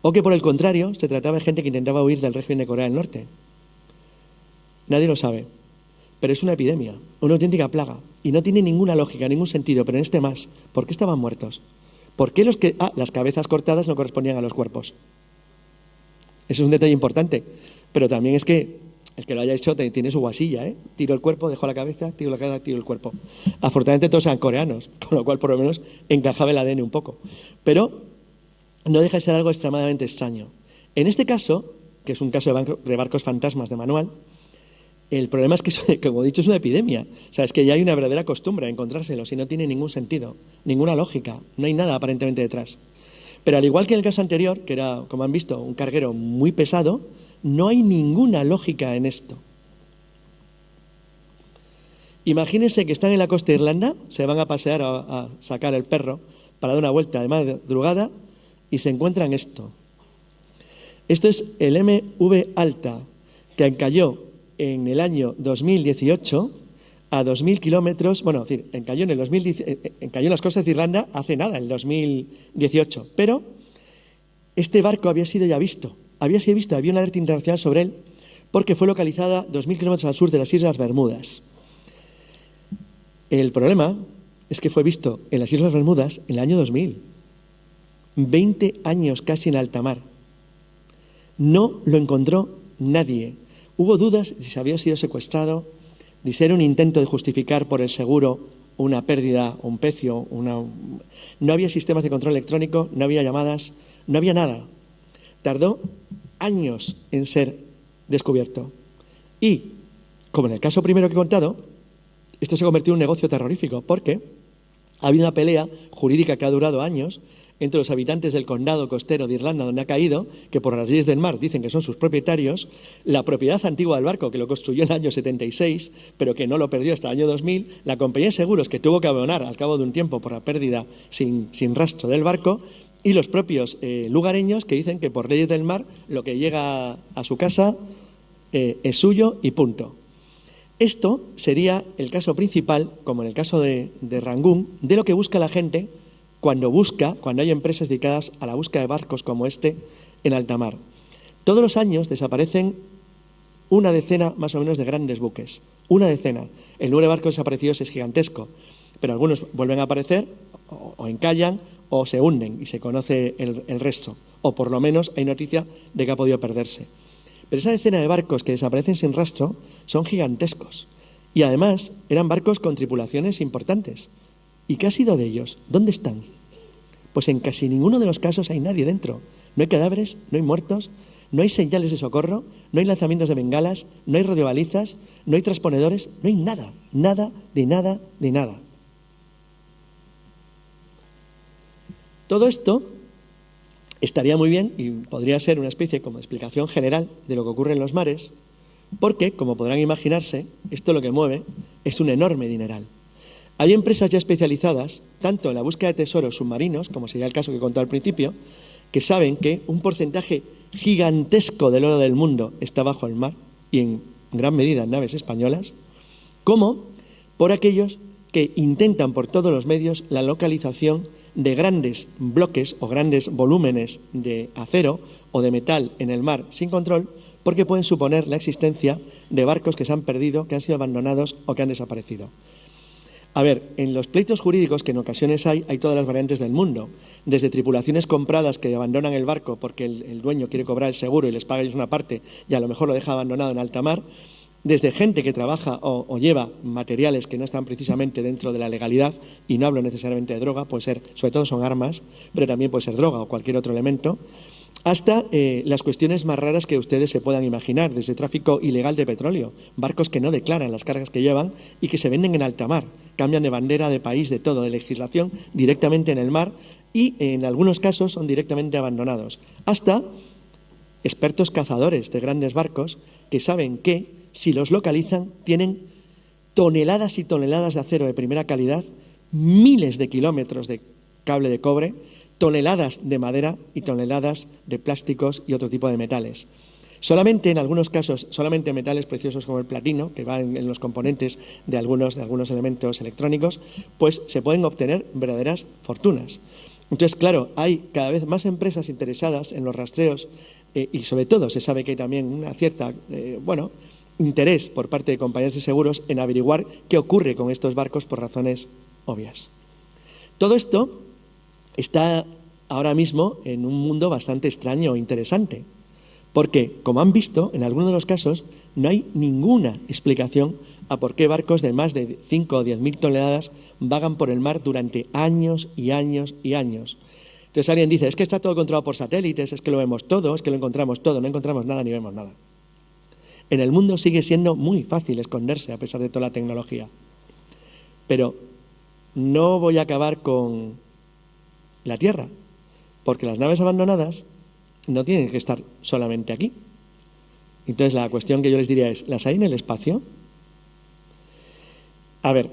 o que por el contrario se trataba de gente que intentaba huir del régimen de Corea del Norte. Nadie lo sabe, pero es una epidemia, una auténtica plaga, y no tiene ninguna lógica, ningún sentido, pero en este más. ¿Por qué estaban muertos? ¿Por qué las cabezas cortadas no correspondían a los cuerpos? Eso es un detalle importante, pero también es que el que lo haya hecho tiene su guasilla, ¿eh? Tiro el cuerpo, dejo la cabeza, tiro la cabeza, tiro el cuerpo. Afortunadamente todos eran coreanos, con lo cual por lo menos encajaba el ADN un poco. Pero no deja de ser algo extremadamente extraño. En este caso, que es un caso de barcos fantasmas de manual, el problema es que, como he dicho, es una epidemia. O sea, es que ya hay una verdadera costumbre a encontrárselos y no tiene ningún sentido, ninguna lógica, no hay nada aparentemente detrás. Pero al igual que en el caso anterior, que era, como han visto, un carguero muy pesado, no hay ninguna lógica en esto. Imagínense que están en la costa de Irlanda, se van a pasear a sacar el perro para dar una vuelta de madrugada y se encuentran esto. Esto es el MV Alta, que encalló en el año 2018 a 2.000 kilómetros, bueno, es decir, encalló en las costas de Irlanda hace nada, en el 2018, pero este barco había sido visto, había una alerta internacional sobre él, porque fue localizada 2.000 kilómetros al sur de las Islas Bermudas. El problema es que fue visto en las Islas Bermudas en el año 2000, 20 años casi en alta mar. No lo encontró nadie. Hubo dudas de si había sido secuestrado, de si era un intento de justificar por el seguro una pérdida, un pecio, no había sistemas de control electrónico, no había llamadas, no había nada. Tardó años en ser descubierto. Y, como en el caso primero que he contado, esto se convirtió en un negocio terrorífico, porque ha habido una pelea jurídica que ha durado años entre los habitantes del condado costero de Irlanda, donde ha caído, que por las leyes del mar dicen que son sus propietarios, la propiedad antigua del barco, que lo construyó en el año 76, pero que no lo perdió hasta el año 2000, la compañía de seguros, que tuvo que abonar al cabo de un tiempo por la pérdida sin rastro del barco, y los propios lugareños, que dicen que por leyes del mar lo que llega a su casa es suyo y punto. Esto sería el caso principal, como en el caso de Rangún, de lo que busca la gente cuando hay empresas dedicadas a la búsqueda de barcos como este en alta mar. Todos los años desaparecen una decena más o menos de grandes buques. Una decena. El número de barcos desaparecidos es gigantesco, pero algunos vuelven a aparecer o encallan o se hunden y se conoce el resto. O por lo menos hay noticia de que ha podido perderse. Pero esa decena de barcos que desaparecen sin rastro son gigantescos. Y además eran barcos con tripulaciones importantes. ¿Y qué ha sido de ellos? ¿Dónde están? Pues en casi ninguno de los casos hay nadie dentro. No hay cadáveres, no hay muertos, no hay señales de socorro, no hay lanzamientos de bengalas, no hay radiobalizas, no hay transponedores, no hay nada, nada, de nada, de nada. Todo esto estaría muy bien y podría ser una especie como de explicación general de lo que ocurre en los mares, porque, como podrán imaginarse, esto lo que mueve es un enorme dineral. Hay empresas ya especializadas, tanto en la búsqueda de tesoros submarinos, como sería el caso que he contado al principio, que saben que un porcentaje gigantesco del oro del mundo está bajo el mar, y en gran medida en naves españolas, como por aquellos que intentan por todos los medios la localización de grandes bloques o grandes volúmenes de acero o de metal en el mar sin control, porque pueden suponer la existencia de barcos que se han perdido, que han sido abandonados o que han desaparecido. A ver, en los pleitos jurídicos que en ocasiones hay todas las variantes del mundo, desde tripulaciones compradas que abandonan el barco porque el dueño quiere cobrar el seguro y les paga ellos una parte y a lo mejor lo deja abandonado en alta mar, desde gente que trabaja o lleva materiales que no están precisamente dentro de la legalidad, y no hablo necesariamente de droga, puede ser, sobre todo son armas, pero también puede ser droga o cualquier otro elemento, hasta las cuestiones más raras que ustedes se puedan imaginar, desde tráfico ilegal de petróleo, barcos que no declaran las cargas que llevan y que se venden en alta mar, cambian de bandera, de país, de todo, de legislación, directamente en el mar, y en algunos casos son directamente abandonados, hasta expertos cazadores de grandes barcos que saben que, si los localizan, tienen toneladas y toneladas de acero de primera calidad, miles de kilómetros de cable de cobre, toneladas de madera y toneladas de plásticos y otro tipo de metales. Solamente en algunos casos, solamente metales preciosos como el platino, que va en los componentes de algunos elementos electrónicos, pues se pueden obtener verdaderas fortunas. Entonces, claro, hay cada vez más empresas interesadas en los rastreos y sobre todo se sabe que hay también una cierta, interés por parte de compañías de seguros en averiguar qué ocurre con estos barcos por razones obvias. Todo esto está ahora mismo en un mundo bastante extraño e interesante, porque, como han visto, en algunos de los casos no hay ninguna explicación a por qué barcos de más de 5 o 10.000 toneladas vagan por el mar durante años y años y años. Entonces alguien dice, es que está todo controlado por satélites, es que lo vemos todo, es que lo encontramos todo, no encontramos nada ni vemos nada. En el mundo sigue siendo muy fácil esconderse a pesar de toda la tecnología. Pero no voy a acabar con la Tierra, porque las naves abandonadas no tienen que estar solamente aquí. Entonces la cuestión que yo les diría es, ¿las hay en el espacio? A ver,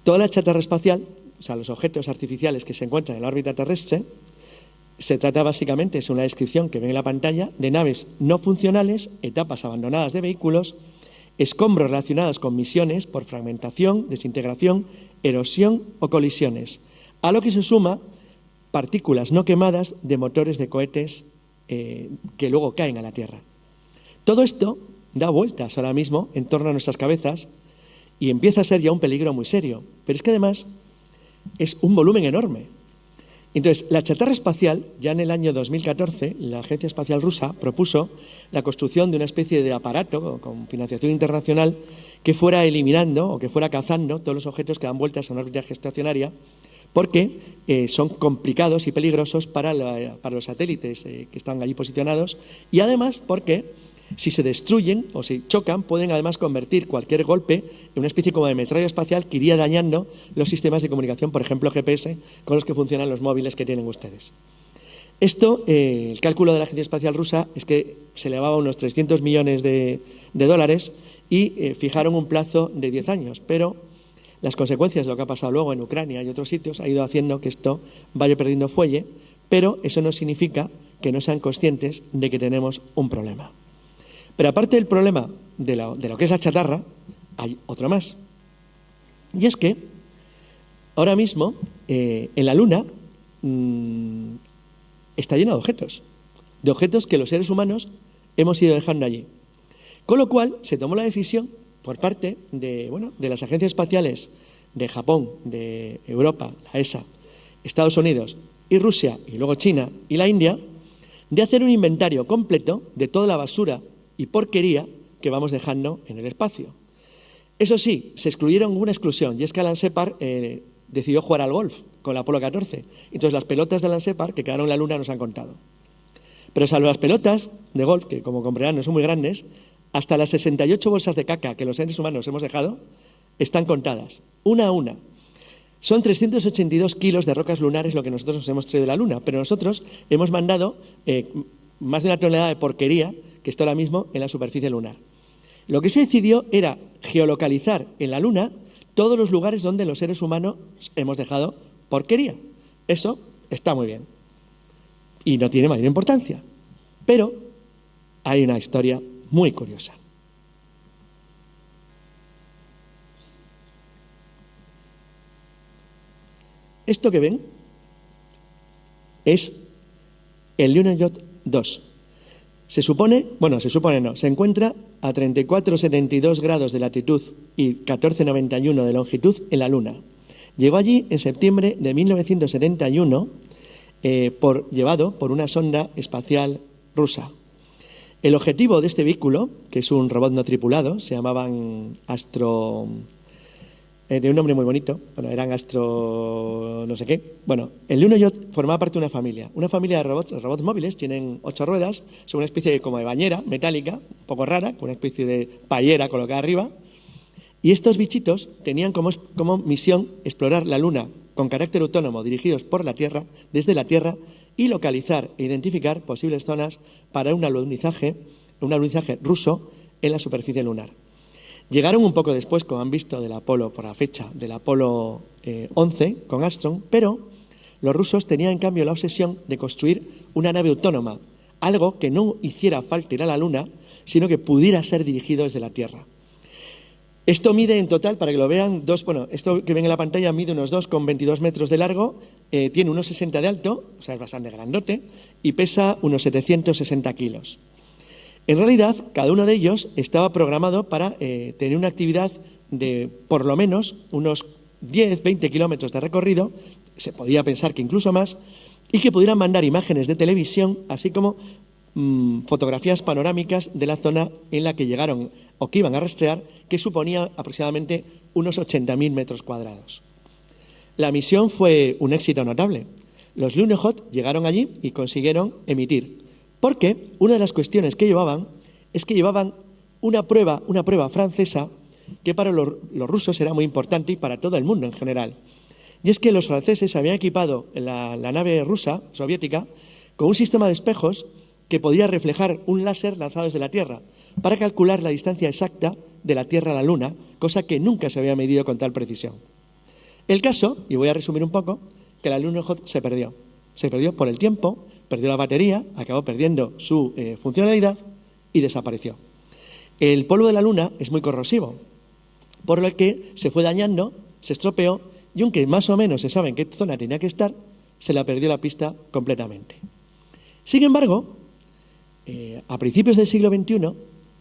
toda la chatarra espacial, o sea, los objetos artificiales que se encuentran en la órbita terrestre, se trata básicamente, es una descripción que ven en la pantalla, de naves no funcionales, etapas abandonadas de vehículos, escombros relacionados con misiones por fragmentación, desintegración, erosión o colisiones, a lo que se suma partículas no quemadas de motores de cohetes que luego caen a la Tierra. Todo esto da vueltas ahora mismo en torno a nuestras cabezas y empieza a ser ya un peligro muy serio, pero es que además es un volumen enorme. Entonces, la chatarra espacial, ya en el año 2014, la Agencia Espacial Rusa propuso la construcción de una especie de aparato con financiación internacional que fuera eliminando o que fuera cazando todos los objetos que dan vueltas a una órbita geoestacionaria, porque son complicados y peligrosos para los satélites que están allí posicionados, y además porque si se destruyen o si chocan, pueden además convertir cualquier golpe en una especie como de metralla espacial que iría dañando los sistemas de comunicación, por ejemplo GPS, con los que funcionan los móviles que tienen ustedes. Esto, el cálculo de la Agencia Espacial Rusa es que se elevaba a unos 300 millones de dólares y fijaron un plazo de 10 años, pero las consecuencias de lo que ha pasado luego en Ucrania y otros sitios ha ido haciendo que esto vaya perdiendo fuelle, pero eso no significa que no sean conscientes de que tenemos un problema. Pero aparte del problema de lo que es la chatarra, hay otro más. Y es que ahora mismo en la Luna está lleno de objetos que los seres humanos hemos ido dejando allí. Con lo cual se tomó la decisión por parte de las agencias espaciales de Japón, de Europa, la ESA, Estados Unidos y Rusia, y luego China y la India, de hacer un inventario completo de toda la basura y porquería que vamos dejando en el espacio. Eso sí, se excluyeron una exclusión, y es que Alan Shepard decidió jugar al golf con la Apolo 14. Entonces las pelotas de Alan Shepard que quedaron en la Luna nos han contado. Pero salvo las pelotas de golf, que como comprenderán no son muy grandes, hasta las 68 bolsas de caca que los seres humanos hemos dejado están contadas, una a una. Son 382 kilos de rocas lunares lo que nosotros nos hemos traído de la Luna, pero nosotros hemos mandado más de una tonelada de porquería que está ahora mismo en la superficie lunar. Lo que se decidió era geolocalizar en la Luna todos los lugares donde los seres humanos hemos dejado porquería. Eso está muy bien y no tiene mayor importancia, pero hay una historia muy curiosa. Esto que ven es el Lunokhod 2. Se encuentra a 34,72 grados de latitud y 14,91 de longitud en la Luna. Llegó allí en septiembre de 1971, llevado por una sonda espacial rusa. El objetivo de este vehículo, que es un robot no tripulado, se llamaban Astro... de un nombre muy bonito, eran Astro... no sé qué. El Lunokhod formaba parte de una familia de robots. Los robots móviles tienen 8 ruedas, son una especie como de bañera metálica, un poco rara, con una especie de payera colocada arriba. Y estos bichitos tenían como misión explorar la Luna con carácter autónomo, dirigidos por la Tierra, desde la Tierra, y localizar e identificar posibles zonas para un alunizaje ruso en la superficie lunar. Llegaron un poco después, como han visto, del Apolo, por la fecha, del Apolo 11 con Armstrong, pero los rusos tenían en cambio la obsesión de construir una nave autónoma, algo que no hiciera falta ir a la Luna, sino que pudiera ser dirigido desde la Tierra. Esto mide en total, para que lo vean, esto que ven en la pantalla mide unos 2,22 metros de largo, tiene unos 60 de alto, o sea, es bastante grandote, y pesa unos 760 kilos. En realidad, cada uno de ellos estaba programado para tener una actividad de por lo menos unos 10-20 kilómetros de recorrido, se podía pensar que incluso más, y que pudieran mandar imágenes de televisión, así como fotografías panorámicas de la zona en la que llegaron o que iban a rastrear, que suponía aproximadamente unos 80.000 metros cuadrados. La misión fue un éxito notable. Los Lunokhod llegaron allí y consiguieron emitir, porque una de las cuestiones que llevaban es que llevaban una prueba francesa que para los rusos era muy importante y para todo el mundo en general. Y es que los franceses habían equipado la nave rusa, soviética, con un sistema de espejos que podía reflejar un láser lanzado desde la Tierra para calcular la distancia exacta de la Tierra a la Luna, cosa que nunca se había medido con tal precisión. El caso, y voy a resumir un poco, que la Lunokhod se perdió. Se perdió por el tiempo, perdió la batería, acabó perdiendo su funcionalidad y desapareció. El polvo de la Luna es muy corrosivo, por lo que se fue dañando, se estropeó, y aunque más o menos se sabe en qué zona tenía que estar, se la perdió la pista completamente. Sin embargo, a principios del siglo XXI,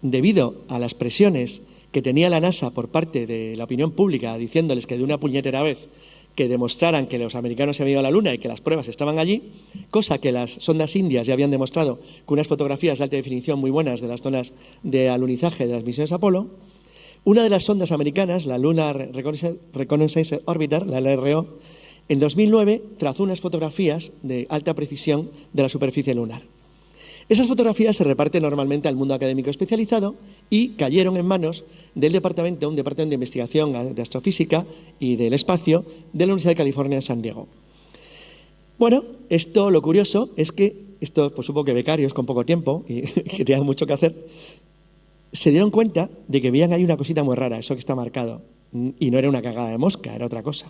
debido a las presiones que tenía la NASA por parte de la opinión pública, diciéndoles que de una puñetera vez que demostraran que los americanos se habían ido a la Luna y que las pruebas estaban allí, cosa que las sondas indias ya habían demostrado con unas fotografías de alta definición muy buenas de las zonas de alunizaje de las misiones Apolo. Una de las sondas americanas, la Lunar Reconnaissance Orbiter, la LRO, en 2009 trazó unas fotografías de alta precisión de la superficie lunar. Esas fotografías se reparten normalmente al mundo académico especializado y cayeron en manos un departamento de investigación de astrofísica y del espacio de la Universidad de California en San Diego. Bueno, lo curioso es que pues supongo que becarios con poco tiempo y que tenían mucho que hacer, se dieron cuenta de que veían ahí una cosita muy rara, eso que está marcado, y no era una cagada de mosca, era otra cosa.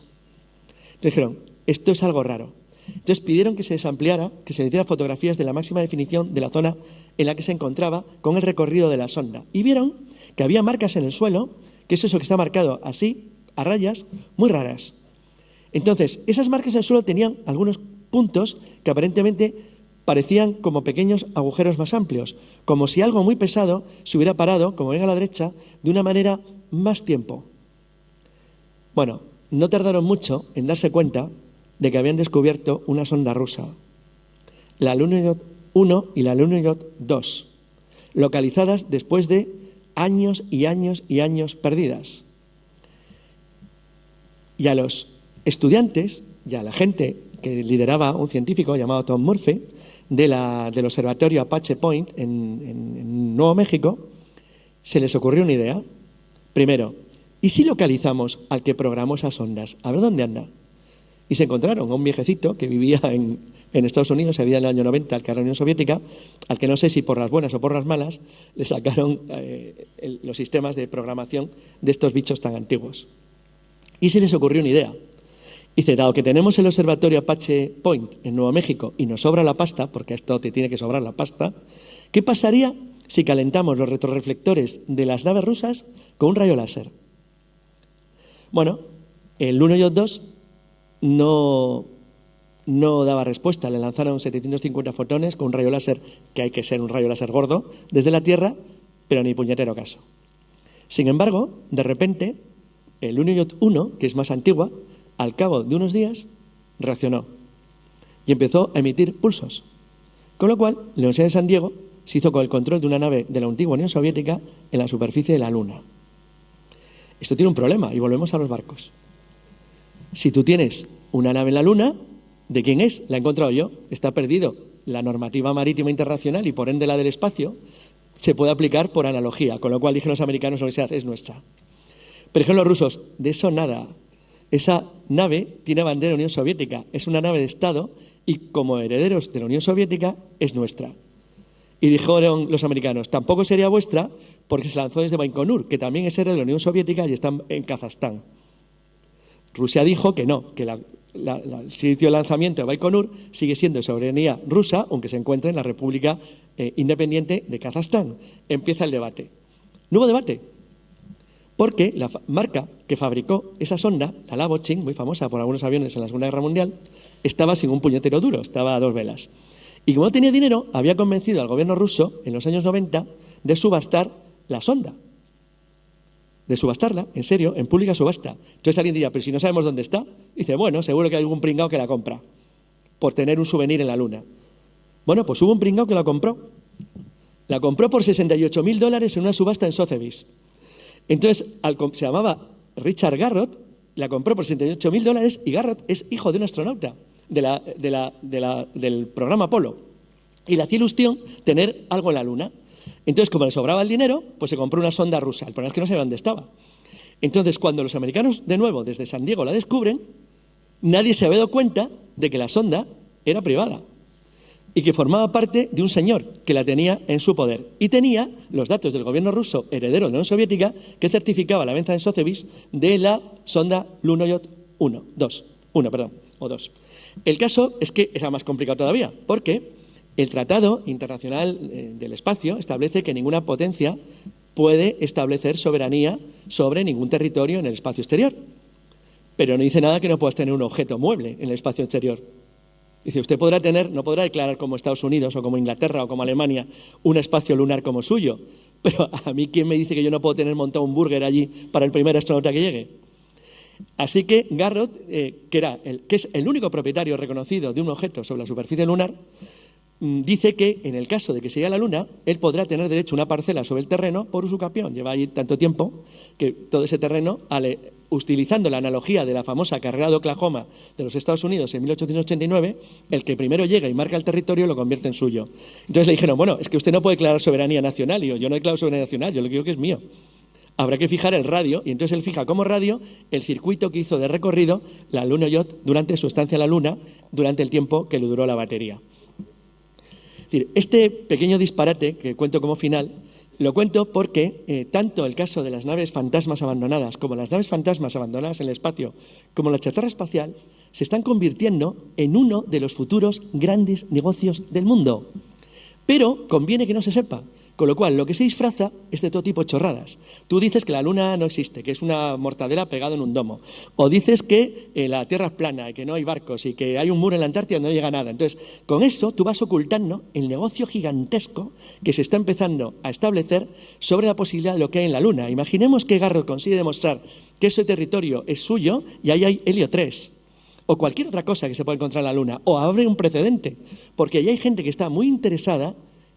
Entonces dijeron, esto es algo raro. Entonces pidieron que se desampliara, que se le diera fotografías de la máxima definición de la zona en la que se encontraba con el recorrido de la sonda. Y vieron que había marcas en el suelo, que es eso que está marcado así, a rayas, muy raras. Entonces, esas marcas en el suelo tenían algunos puntos que aparentemente parecían como pequeños agujeros más amplios, como si algo muy pesado se hubiera parado, como ven a la derecha, de una manera más tiempo. Bueno, no tardaron mucho en darse cuenta de que habían descubierto una sonda rusa, la Lunoyot 1 y la Lunoyot 2, localizadas después de años y años y años perdidas. Y a los estudiantes y a la gente que lideraba un científico llamado Tom Murphy del observatorio Apache Point en Nuevo México, se les ocurrió una idea. Primero, ¿y si localizamos al que programó esas ondas? A ver dónde anda. Y se encontraron a un viejecito que vivía en Estados Unidos, se había en el año 90, al que era la Unión Soviética, al que no sé si por las buenas o por las malas le sacaron los sistemas de programación de estos bichos tan antiguos. Y se les ocurrió una idea. Dice, dado que tenemos el observatorio Apache Point en Nuevo México y nos sobra la pasta, porque a esto te tiene que sobrar la pasta, ¿qué pasaría si calentamos los retrorreflectores de las naves rusas con un rayo láser? Bueno, el Lunoyot 2 no daba respuesta, le lanzaron 750 fotones con un rayo láser, que hay que ser un rayo láser gordo, desde la Tierra, pero ni puñetero caso. Sin embargo, de repente, el Lunoyot 1, que es más antigua, al cabo de unos días, reaccionó y empezó a emitir pulsos. Con lo cual, la Universidad de San Diego se hizo con el control de una nave de la antigua Unión Soviética en la superficie de la Luna. Esto tiene un problema, y volvemos a los barcos. Si tú tienes una nave en la Luna, ¿de quién es? La he encontrado yo, está perdido. La normativa marítima internacional y por ende la del espacio se puede aplicar por analogía, con lo cual dijeron los americanos, la universidad es nuestra. Pero dijeron los rusos, de eso nada. Esa nave tiene bandera de Unión Soviética, es una nave de Estado y como herederos de la Unión Soviética es nuestra. Y dijeron los americanos, tampoco sería vuestra porque se lanzó desde Baikonur, que también es heredero de la Unión Soviética y está en Kazajstán. Rusia dijo que no, que el sitio de lanzamiento de Baikonur sigue siendo de soberanía rusa, aunque se encuentre en la República Independiente de Kazajstán. Empieza el debate. No hubo debate, porque la marca que fabricó esa sonda, la Lavoching, muy famosa por algunos aviones en la Segunda Guerra Mundial, estaba sin un puñetero duro, estaba a 2 velas. Y como no tenía dinero, había convencido al gobierno ruso en los años 90 de subastar la sonda. De subastarla, en serio, en pública subasta. Entonces alguien diría, pero si no sabemos dónde está, dice, bueno, seguro que hay algún pringao que la compra, por tener un souvenir en la Luna. Bueno, pues hubo un pringao que la compró. La compró por $68.000 en una subasta en Sotheby's. Entonces, se llamaba Richard Garrott, la compró por $68.000 y Garrott es hijo de un astronauta del programa Apolo. Y le hacía ilusión tener algo en la Luna. Entonces, como le sobraba el dinero, pues se compró una sonda rusa. El problema es que no sabía dónde estaba. Entonces, cuando los americanos, de nuevo, desde San Diego la descubren, nadie se había dado cuenta de que la sonda era privada y que formaba parte de un señor que la tenía en su poder. Y tenía los datos del gobierno ruso, heredero de la Unión Soviética, que certificaba la venta en Sotheby's de la sonda Lunoyot 2. El caso es que era más complicado todavía, porque el Tratado Internacional del Espacio establece que ninguna potencia puede establecer soberanía sobre ningún territorio en el espacio exterior. Pero no dice nada que no puedas tener un objeto mueble en el espacio exterior. Dice, usted no podrá declarar como Estados Unidos o como Inglaterra o como Alemania un espacio lunar como suyo. Pero a mí, ¿quién me dice que yo no puedo tener montado un búrguer allí para el primer astronauta que llegue? Así que Garrod, que es el único propietario reconocido de un objeto sobre la superficie lunar, dice que en el caso de que se llegue a la Luna, él podrá tener derecho a una parcela sobre el terreno por usucapión. Lleva ahí tanto tiempo que todo ese terreno, utilizando la analogía de la famosa carrera de Oklahoma de los Estados Unidos en 1889, el que primero llega y marca el territorio lo convierte en suyo. Entonces le dijeron, bueno, es que usted no puede declarar soberanía nacional. Y yo no declaro soberanía nacional, yo lo que digo que es mío. Habrá que fijar el radio, y entonces él fija como radio el circuito que hizo de recorrido la Lunoyot durante su estancia en la Luna, durante el tiempo que le duró la batería. Este pequeño disparate que cuento como final, lo cuento porque tanto el caso de las naves fantasmas abandonadas como las naves fantasmas abandonadas en el espacio, como la chatarra espacial, se están convirtiendo en uno de los futuros grandes negocios del mundo. Pero conviene que no se sepa. Con lo cual, lo que se disfraza es de todo tipo de chorradas. Tú dices que la Luna no existe, que es una mortadela pegada en un domo. O dices que la Tierra es plana y que no hay barcos y que hay un muro en la Antártida donde no llega nada. Entonces, con eso tú vas ocultando el negocio gigantesco que se está empezando a establecer sobre la posibilidad de lo que hay en la Luna. Imaginemos que Garrod consigue demostrar que ese territorio es suyo y ahí hay helio 3. O cualquier otra cosa que se pueda encontrar en la Luna. O abre un precedente. Porque ahí hay gente que está muy interesada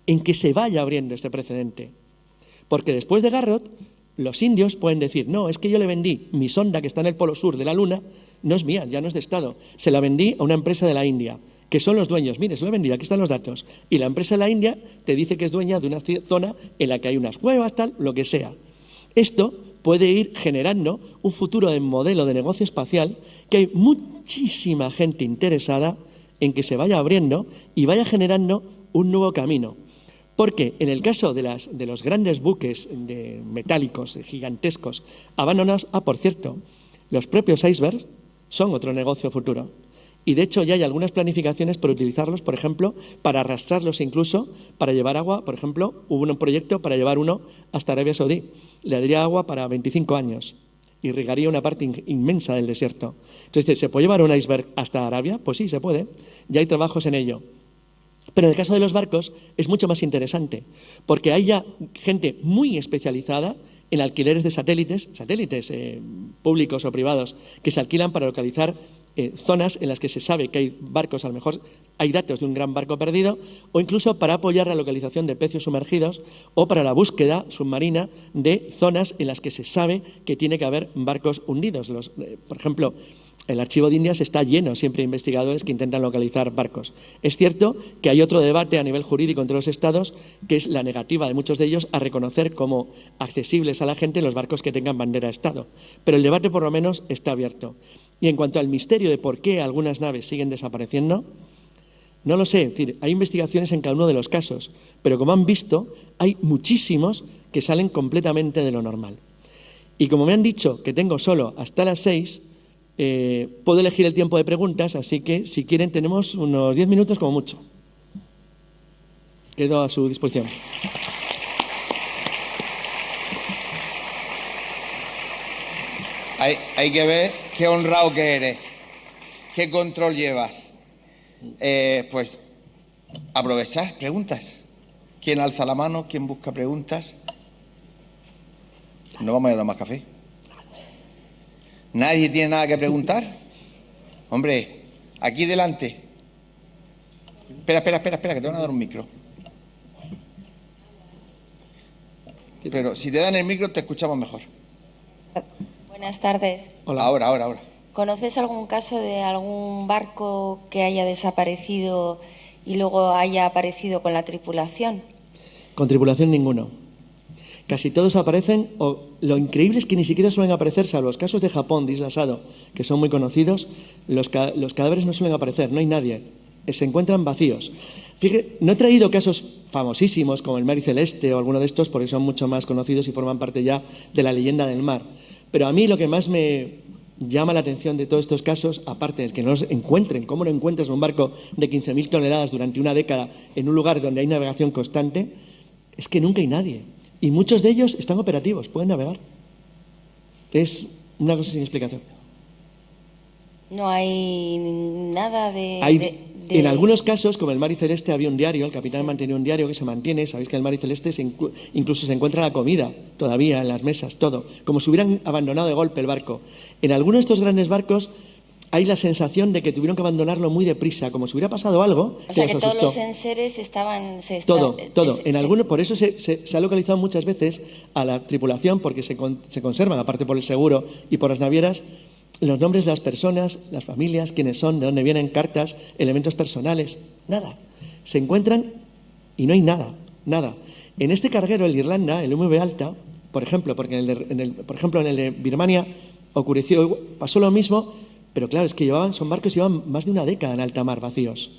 en que se vaya abriendo este precedente. Porque después de Garrod, los indios pueden decir, no, es que yo le vendí mi sonda que está en el polo sur de la Luna, no es mía, ya no es de Estado, se la vendí a una empresa de la India, que son los dueños, mire, se lo he vendido, aquí están los datos. Y la empresa de la India te dice que es dueña de una zona en la que hay unas cuevas, tal, lo que sea. Esto puede ir generando un futuro de modelo de negocio espacial que hay muchísima gente interesada en que se vaya abriendo y vaya generando un nuevo camino. Porque en el caso de los grandes buques metálicos, gigantescos, abandonados, por cierto, los propios icebergs son otro negocio futuro. Y de hecho ya hay algunas planificaciones para utilizarlos, por ejemplo, para arrastrarlos incluso, para llevar agua. Por ejemplo, hubo un proyecto para llevar uno hasta Arabia Saudí. Le daría agua para 25 años. Irrigaría una parte inmensa del desierto. Entonces, ¿se puede llevar un iceberg hasta Arabia? Pues sí, se puede. Ya hay trabajos en ello. Pero en el caso de los barcos es mucho más interesante, porque hay ya gente muy especializada en alquileres de satélites públicos o privados, que se alquilan para localizar zonas en las que se sabe que hay barcos, a lo mejor hay datos de un gran barco perdido, o incluso para apoyar la localización de pecios sumergidos o para la búsqueda submarina de zonas en las que se sabe que tiene que haber barcos hundidos. Por ejemplo, el archivo de Indias está lleno siempre de investigadores que intentan localizar barcos. Es cierto que hay otro debate a nivel jurídico entre los estados, que es la negativa de muchos de ellos a reconocer como accesibles a la gente los barcos que tengan bandera de Estado. Pero el debate por lo menos está abierto. Y en cuanto al misterio de por qué algunas naves siguen desapareciendo, no lo sé. Es decir, hay investigaciones en cada uno de los casos, pero como han visto, hay muchísimos que salen completamente de lo normal. Y como me han dicho que tengo solo hasta las 6, puedo elegir el tiempo de preguntas, así que si quieren tenemos unos 10 minutos como mucho. Quedo a su disposición. Hay que ver qué honrado que eres, qué control llevas. Pues aprovechar, preguntas. ¿Quién alza la mano? ¿Quién busca preguntas? ¿No vamos a dar más café? ¿Nadie tiene nada que preguntar? Hombre, aquí delante. Espera, que te van a dar un micro. Pero si te dan el micro te escuchamos mejor. Buenas tardes. Hola. Ahora. ¿Conoces algún caso de algún barco que haya desaparecido y luego haya aparecido con la tripulación? Con tripulación ninguno. Casi todos aparecen, o lo increíble es que ni siquiera suelen aparecer, salvo los casos de Japón, de Isla Sado, que son muy conocidos, los cadáveres no suelen aparecer, no hay nadie, se encuentran vacíos. Fíjate, no he traído casos famosísimos como el Mar y Celeste o alguno de estos, porque son mucho más conocidos y forman parte ya de la leyenda del mar. Pero a mí lo que más me llama la atención de todos estos casos, aparte de que no los encuentren, cómo no encuentras un barco de 15.000 toneladas durante una década en un lugar donde hay navegación constante, es que nunca hay nadie. Y muchos de ellos están operativos, pueden navegar. Es una cosa sin explicación. No hay nada En algunos casos, como el Mar y Celeste, había un diario, el capitán mantenía un diario que se mantiene. Sabéis que en el Mar y Celeste incluso se encuentra la comida todavía en las mesas, todo, como si hubieran abandonado de golpe el barco. En algunos de estos grandes barcos hay la sensación de que tuvieron que abandonarlo muy deprisa, como si hubiera pasado algo. O sea, que todos los enseres estaban... Todo. Algunos, por eso se ha localizado muchas veces a la tripulación, porque se conservan, aparte por el seguro y por las navieras, los nombres de las personas, las familias, quiénes son, de dónde vienen, cartas, elementos personales, nada. Se encuentran y no hay nada. En este carguero, el Irlanda, el MV Alta, por ejemplo, porque en el de Birmania pasó lo mismo, pero claro, es que son barcos que llevaban más de una década en alta mar vacíos,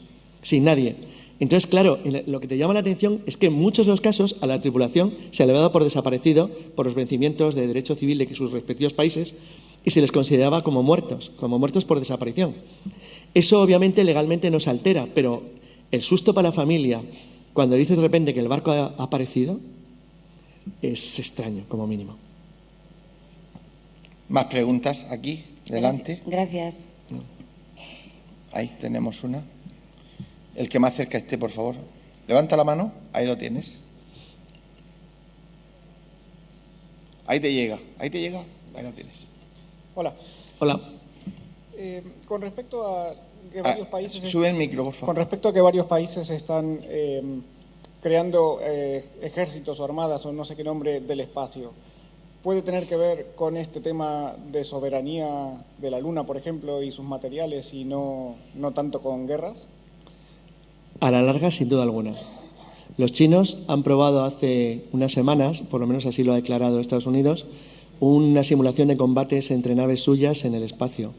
sin nadie. Entonces, claro, lo que te llama la atención es que en muchos de los casos a la tripulación se le había dado por desaparecido por los vencimientos de derecho civil de sus respectivos países, y se les consideraba como muertos por desaparición. Eso obviamente legalmente no se altera, pero el susto para la familia cuando dices de repente que el barco ha aparecido es extraño, como mínimo. ¿Más preguntas aquí? Delante. Gracias. Ahí tenemos una. El que más cerca esté, por favor. Levanta la mano, ahí lo tienes. Ahí te llega, ahí lo tienes. Hola. Con respecto a que varios países... Sube el micro, por favor. Con respecto a que varios países están creando ejércitos o armadas o no sé qué nombre del espacio, ¿puede tener que ver con este tema de soberanía de la Luna, por ejemplo, y sus materiales y no tanto con guerras? A la larga, sin duda alguna. Los chinos han probado hace unas semanas, por lo menos así lo ha declarado Estados Unidos, una simulación de combates entre naves suyas en el espacio.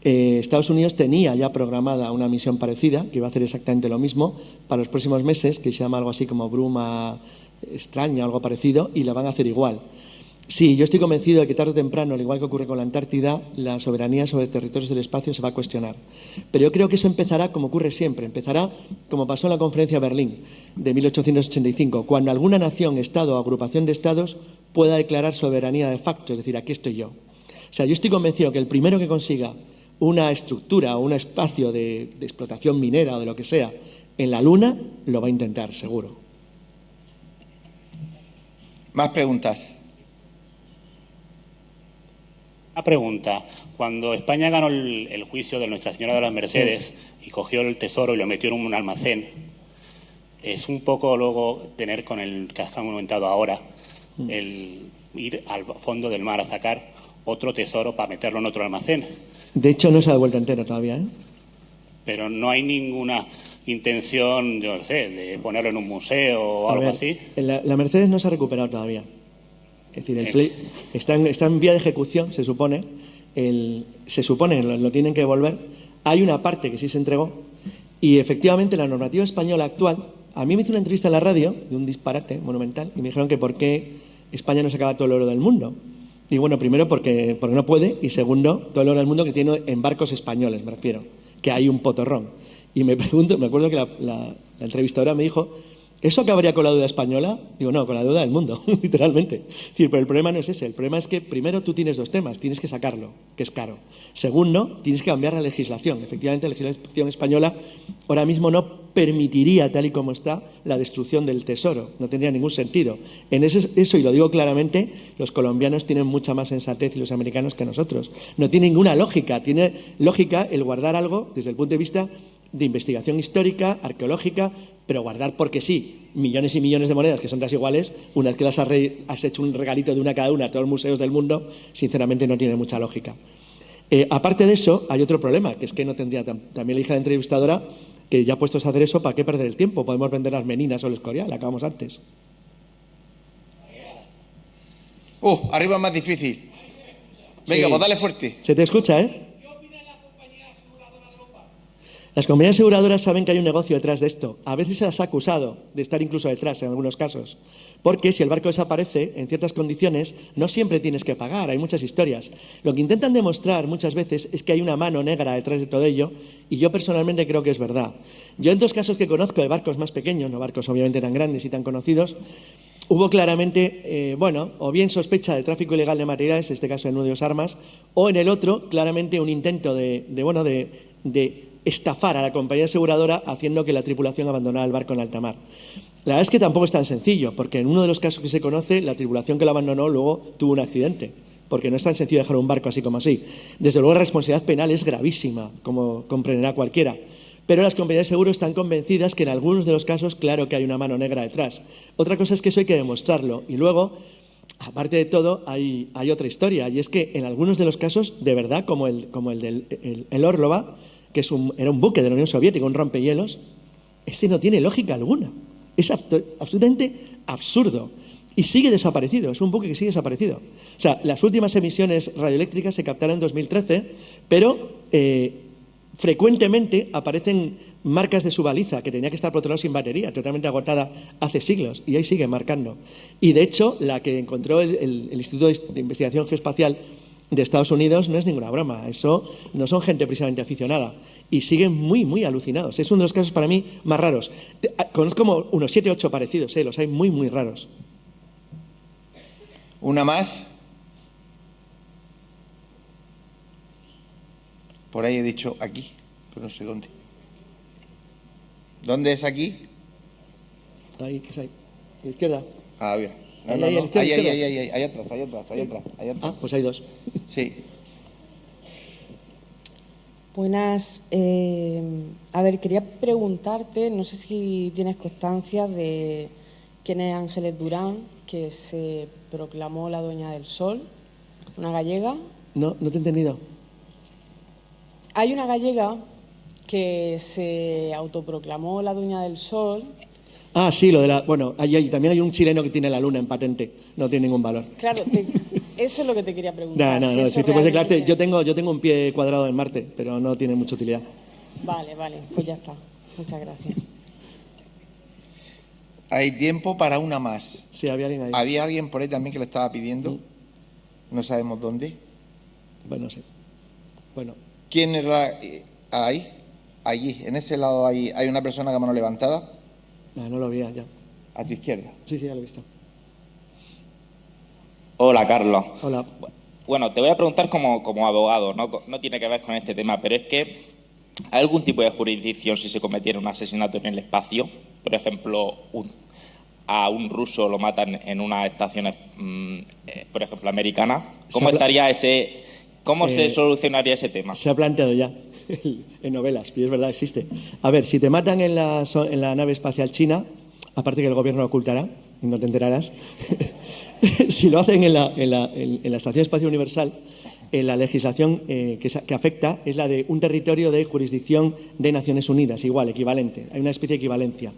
Estados Unidos tenía ya programada una misión parecida, que iba a hacer exactamente lo mismo, para los próximos meses, que se llama algo así como bruma extraña, algo parecido, y la van a hacer igual. Sí, yo estoy convencido de que tarde o temprano, al igual que ocurre con la Antártida, la soberanía sobre territorios del espacio se va a cuestionar. Pero yo creo que eso empezará como ocurre siempre, empezará como pasó en la Conferencia de Berlín de 1885, cuando alguna nación, estado o agrupación de estados pueda declarar soberanía de facto, es decir, aquí estoy yo. O sea, yo estoy convencido que el primero que consiga una estructura o un espacio de explotación minera o de lo que sea en la Luna, lo va a intentar, seguro. Más preguntas. Una pregunta. Cuando España ganó el juicio de Nuestra Señora de las Mercedes y cogió el tesoro y lo metió en un almacén, es un poco luego tener con el que has comentado ahora, el ir al fondo del mar a sacar otro tesoro para meterlo en otro almacén. De hecho, no se ha devuelto entero todavía, ¿eh? Pero no hay ninguna intención, yo no sé, de ponerlo en un museo o algo así. La Mercedes no se ha recuperado todavía. Es decir, está en vía de ejecución, se supone. Lo tienen que devolver. Hay una parte que sí se entregó y efectivamente la normativa española actual. A mí me hizo una entrevista en la radio de un disparate monumental y me dijeron que por qué España no sacaba todo el oro del mundo. Y bueno, primero porque no puede, y segundo, todo el oro del mundo que tiene en barcos españoles, me refiero, que hay un potorrón. Y me acuerdo que la entrevistadora me dijo, ¿eso acabaría con la deuda española? Digo, no, con la deuda del mundo, literalmente. Es decir, pero el problema no es ese. El problema es que, primero, tú tienes dos temas. Tienes que sacarlo, que es caro. Segundo, tienes que cambiar la legislación. Efectivamente, la legislación española ahora mismo no permitiría, tal y como está, la destrucción del tesoro. No tendría ningún sentido. En eso, y lo digo claramente, los colombianos tienen mucha más sensatez y los americanos que nosotros. No tiene ninguna lógica. Tiene lógica el guardar algo desde el punto de vista de investigación histórica, arqueológica, pero guardar porque sí, millones y millones de monedas que son casi iguales, una vez que las has hecho un regalito de una cada una a todos los museos del mundo, sinceramente no tiene mucha lógica. Aparte de eso, hay otro problema, que es que no tendría, también le dije a la entrevistadora, que ya puestos a hacer eso, ¿para qué perder el tiempo? Podemos vender las meninas o el Escorial, acabamos antes. Arriba es más difícil. Venga, Sí. pues dale fuerte. Se te escucha, ¿eh? Las compañías aseguradoras saben que hay un negocio detrás de esto. A veces se las ha acusado de estar incluso detrás en algunos casos. Porque si el barco desaparece, en ciertas condiciones, no siempre tienes que pagar. Hay muchas historias. Lo que intentan demostrar muchas veces es que hay una mano negra detrás de todo ello, y yo personalmente creo que es verdad. Yo en dos casos que conozco de barcos más pequeños, no barcos obviamente tan grandes y tan conocidos, hubo claramente, o bien sospecha de tráfico ilegal de materiales, en este caso de nudos armas, o en el otro, claramente un intento de estafar a la compañía aseguradora haciendo que la tripulación abandonara el barco en alta mar. La verdad es que tampoco es tan sencillo, porque en uno de los casos que se conoce, la tripulación que lo abandonó luego tuvo un accidente, porque no es tan sencillo dejar un barco así como así. Desde luego la responsabilidad penal es gravísima, como comprenderá cualquiera, pero las compañías de seguro están convencidas que en algunos de los casos, claro que hay una mano negra detrás. Otra cosa es que eso hay que demostrarlo, y luego, aparte de todo, hay otra historia, y es que en algunos de los casos, de verdad, como el del Orlova, que era un buque de la Unión Soviética, un rompehielos, ese no tiene lógica alguna. Es absolutamente absurdo. Y sigue desaparecido, es un buque que sigue desaparecido. O sea, las últimas emisiones radioeléctricas se captaron en 2013, pero frecuentemente aparecen marcas de su baliza, que tenía que estar por otro lado sin batería, totalmente agotada hace siglos, y ahí sigue marcando. Y de hecho, la que encontró el Instituto de Investigación Geoespacial de Estados Unidos no es ninguna broma, eso no son gente precisamente aficionada, y siguen muy, muy alucinados. Es uno de los casos para mí más raros. Conozco como unos 7 o 8 parecidos, los hay muy, muy raros. ¿Una más? Por ahí he dicho aquí, pero no sé dónde. ¿Dónde es aquí? Ahí, ¿qué es ahí? ¿A la izquierda? Ah, bien. No, Ahí, no, ahí, no. a la izquierda, Ahí, izquierda. ahí atrás. Ah, pues hay 2. Sí. Buenas. A ver, quería preguntarte, no sé si tienes constancia de quién es Ángeles Durán, que se proclamó la dueña del sol, una gallega. No te he entendido. Hay una gallega que se autoproclamó la dueña del sol. Ah, sí, lo de la... Bueno, también hay un chileno que tiene la luna en patente, no tiene ningún valor. Claro, eso es lo que te quería preguntar. No, si tú puedes declararte, yo tengo un pie cuadrado en Marte, pero no tiene mucha utilidad. Vale, pues ya está. Muchas gracias. Hay tiempo para una más. Sí, había alguien ahí. Había alguien por ahí también que lo estaba pidiendo. No sabemos dónde. Bueno, sí. Bueno. ¿Quién era ahí? Allí, en ese lado hay una persona con mano levantada. No lo veía ya. A tu izquierda. Sí, ya lo he visto. Hola, Carlos. Hola. Bueno, te voy a preguntar como abogado, no tiene que ver con este tema, pero es que ¿hay algún tipo de jurisdicción si se cometiera un asesinato en el espacio? Por ejemplo, a un ruso lo matan en una estación, por ejemplo, americana. ¿Cómo se solucionaría ese tema? Se ha planteado ya en novelas, y es verdad, existe. A ver, si te matan en la nave espacial china, aparte que el gobierno lo ocultará y no te enterarás, si lo hacen en la Estación Espacial Universal, la legislación que afecta es la de un territorio de jurisdicción de Naciones Unidas, igual, equivalente. Hay una especie de equivalencia.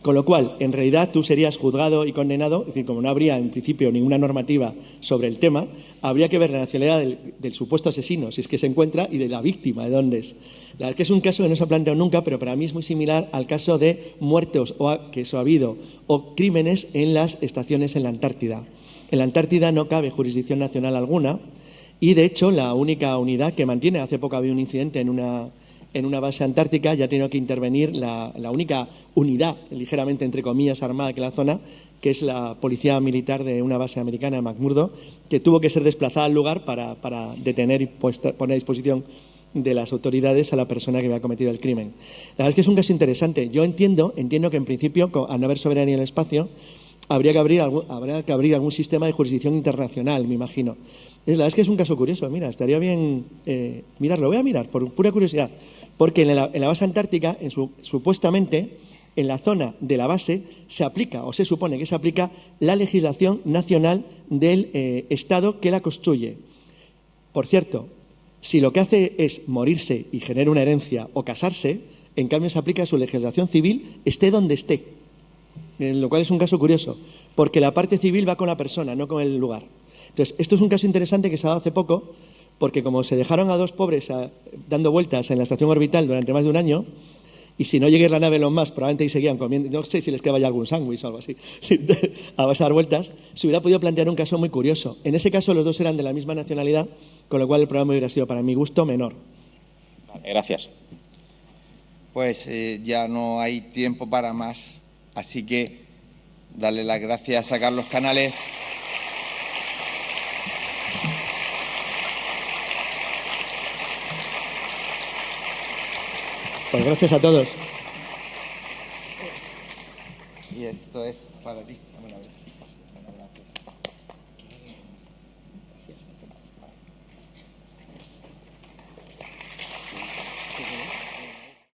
Con lo cual, en realidad, tú serías juzgado y condenado, es decir, como no habría en principio ninguna normativa sobre el tema, habría que ver la nacionalidad del supuesto asesino, si es que se encuentra, y de la víctima, de dónde es. La verdad es que es un caso que no se ha planteado nunca, pero para mí es muy similar al caso de muertos que eso ha habido, o crímenes en las estaciones en la Antártida. En la Antártida no cabe jurisdicción nacional alguna, y de hecho la única unidad que mantiene, hace poco había un incidente en una base antártica, ya ha tenido que intervenir la única unidad, ligeramente entre comillas, armada que la zona, que es la policía militar de una base americana en McMurdo, que tuvo que ser desplazada al lugar para detener y poner a disposición de las autoridades a la persona que había cometido el crimen. La verdad es que es un caso interesante. Yo entiendo que en principio, al no haber soberanía en el espacio, habría que abrir algún sistema de jurisdicción internacional, me imagino. La verdad es que es un caso curioso. Mira, estaría bien mirarlo. Voy a mirar, por pura curiosidad. Porque en la base antártica, supuestamente, en la zona de la base, se aplica, o se supone que se aplica, la legislación nacional del Estado que la construye. Por cierto, si lo que hace es morirse y genera una herencia o casarse, en cambio se aplica su legislación civil, esté donde esté. Lo cual es un caso curioso, porque la parte civil va con la persona, no con el lugar. Entonces, esto es un caso interesante que se ha dado hace poco, porque como se dejaron a 2 pobres dando vueltas en la estación orbital durante más de un año, y si no llegue la nave Elon Musk, probablemente ahí seguían comiendo, no sé si les quedaba ya algún sándwich o algo así, a base de dar vueltas, se hubiera podido plantear un caso muy curioso. En ese caso los 2 eran de la misma nacionalidad, con lo cual el programa hubiera sido, para mi gusto, menor. Vale, gracias. Pues ya no hay tiempo para más, así que darle las gracias a Carlos Canales. Pues gracias a todos. Y esto es para ti. Vamos a ver.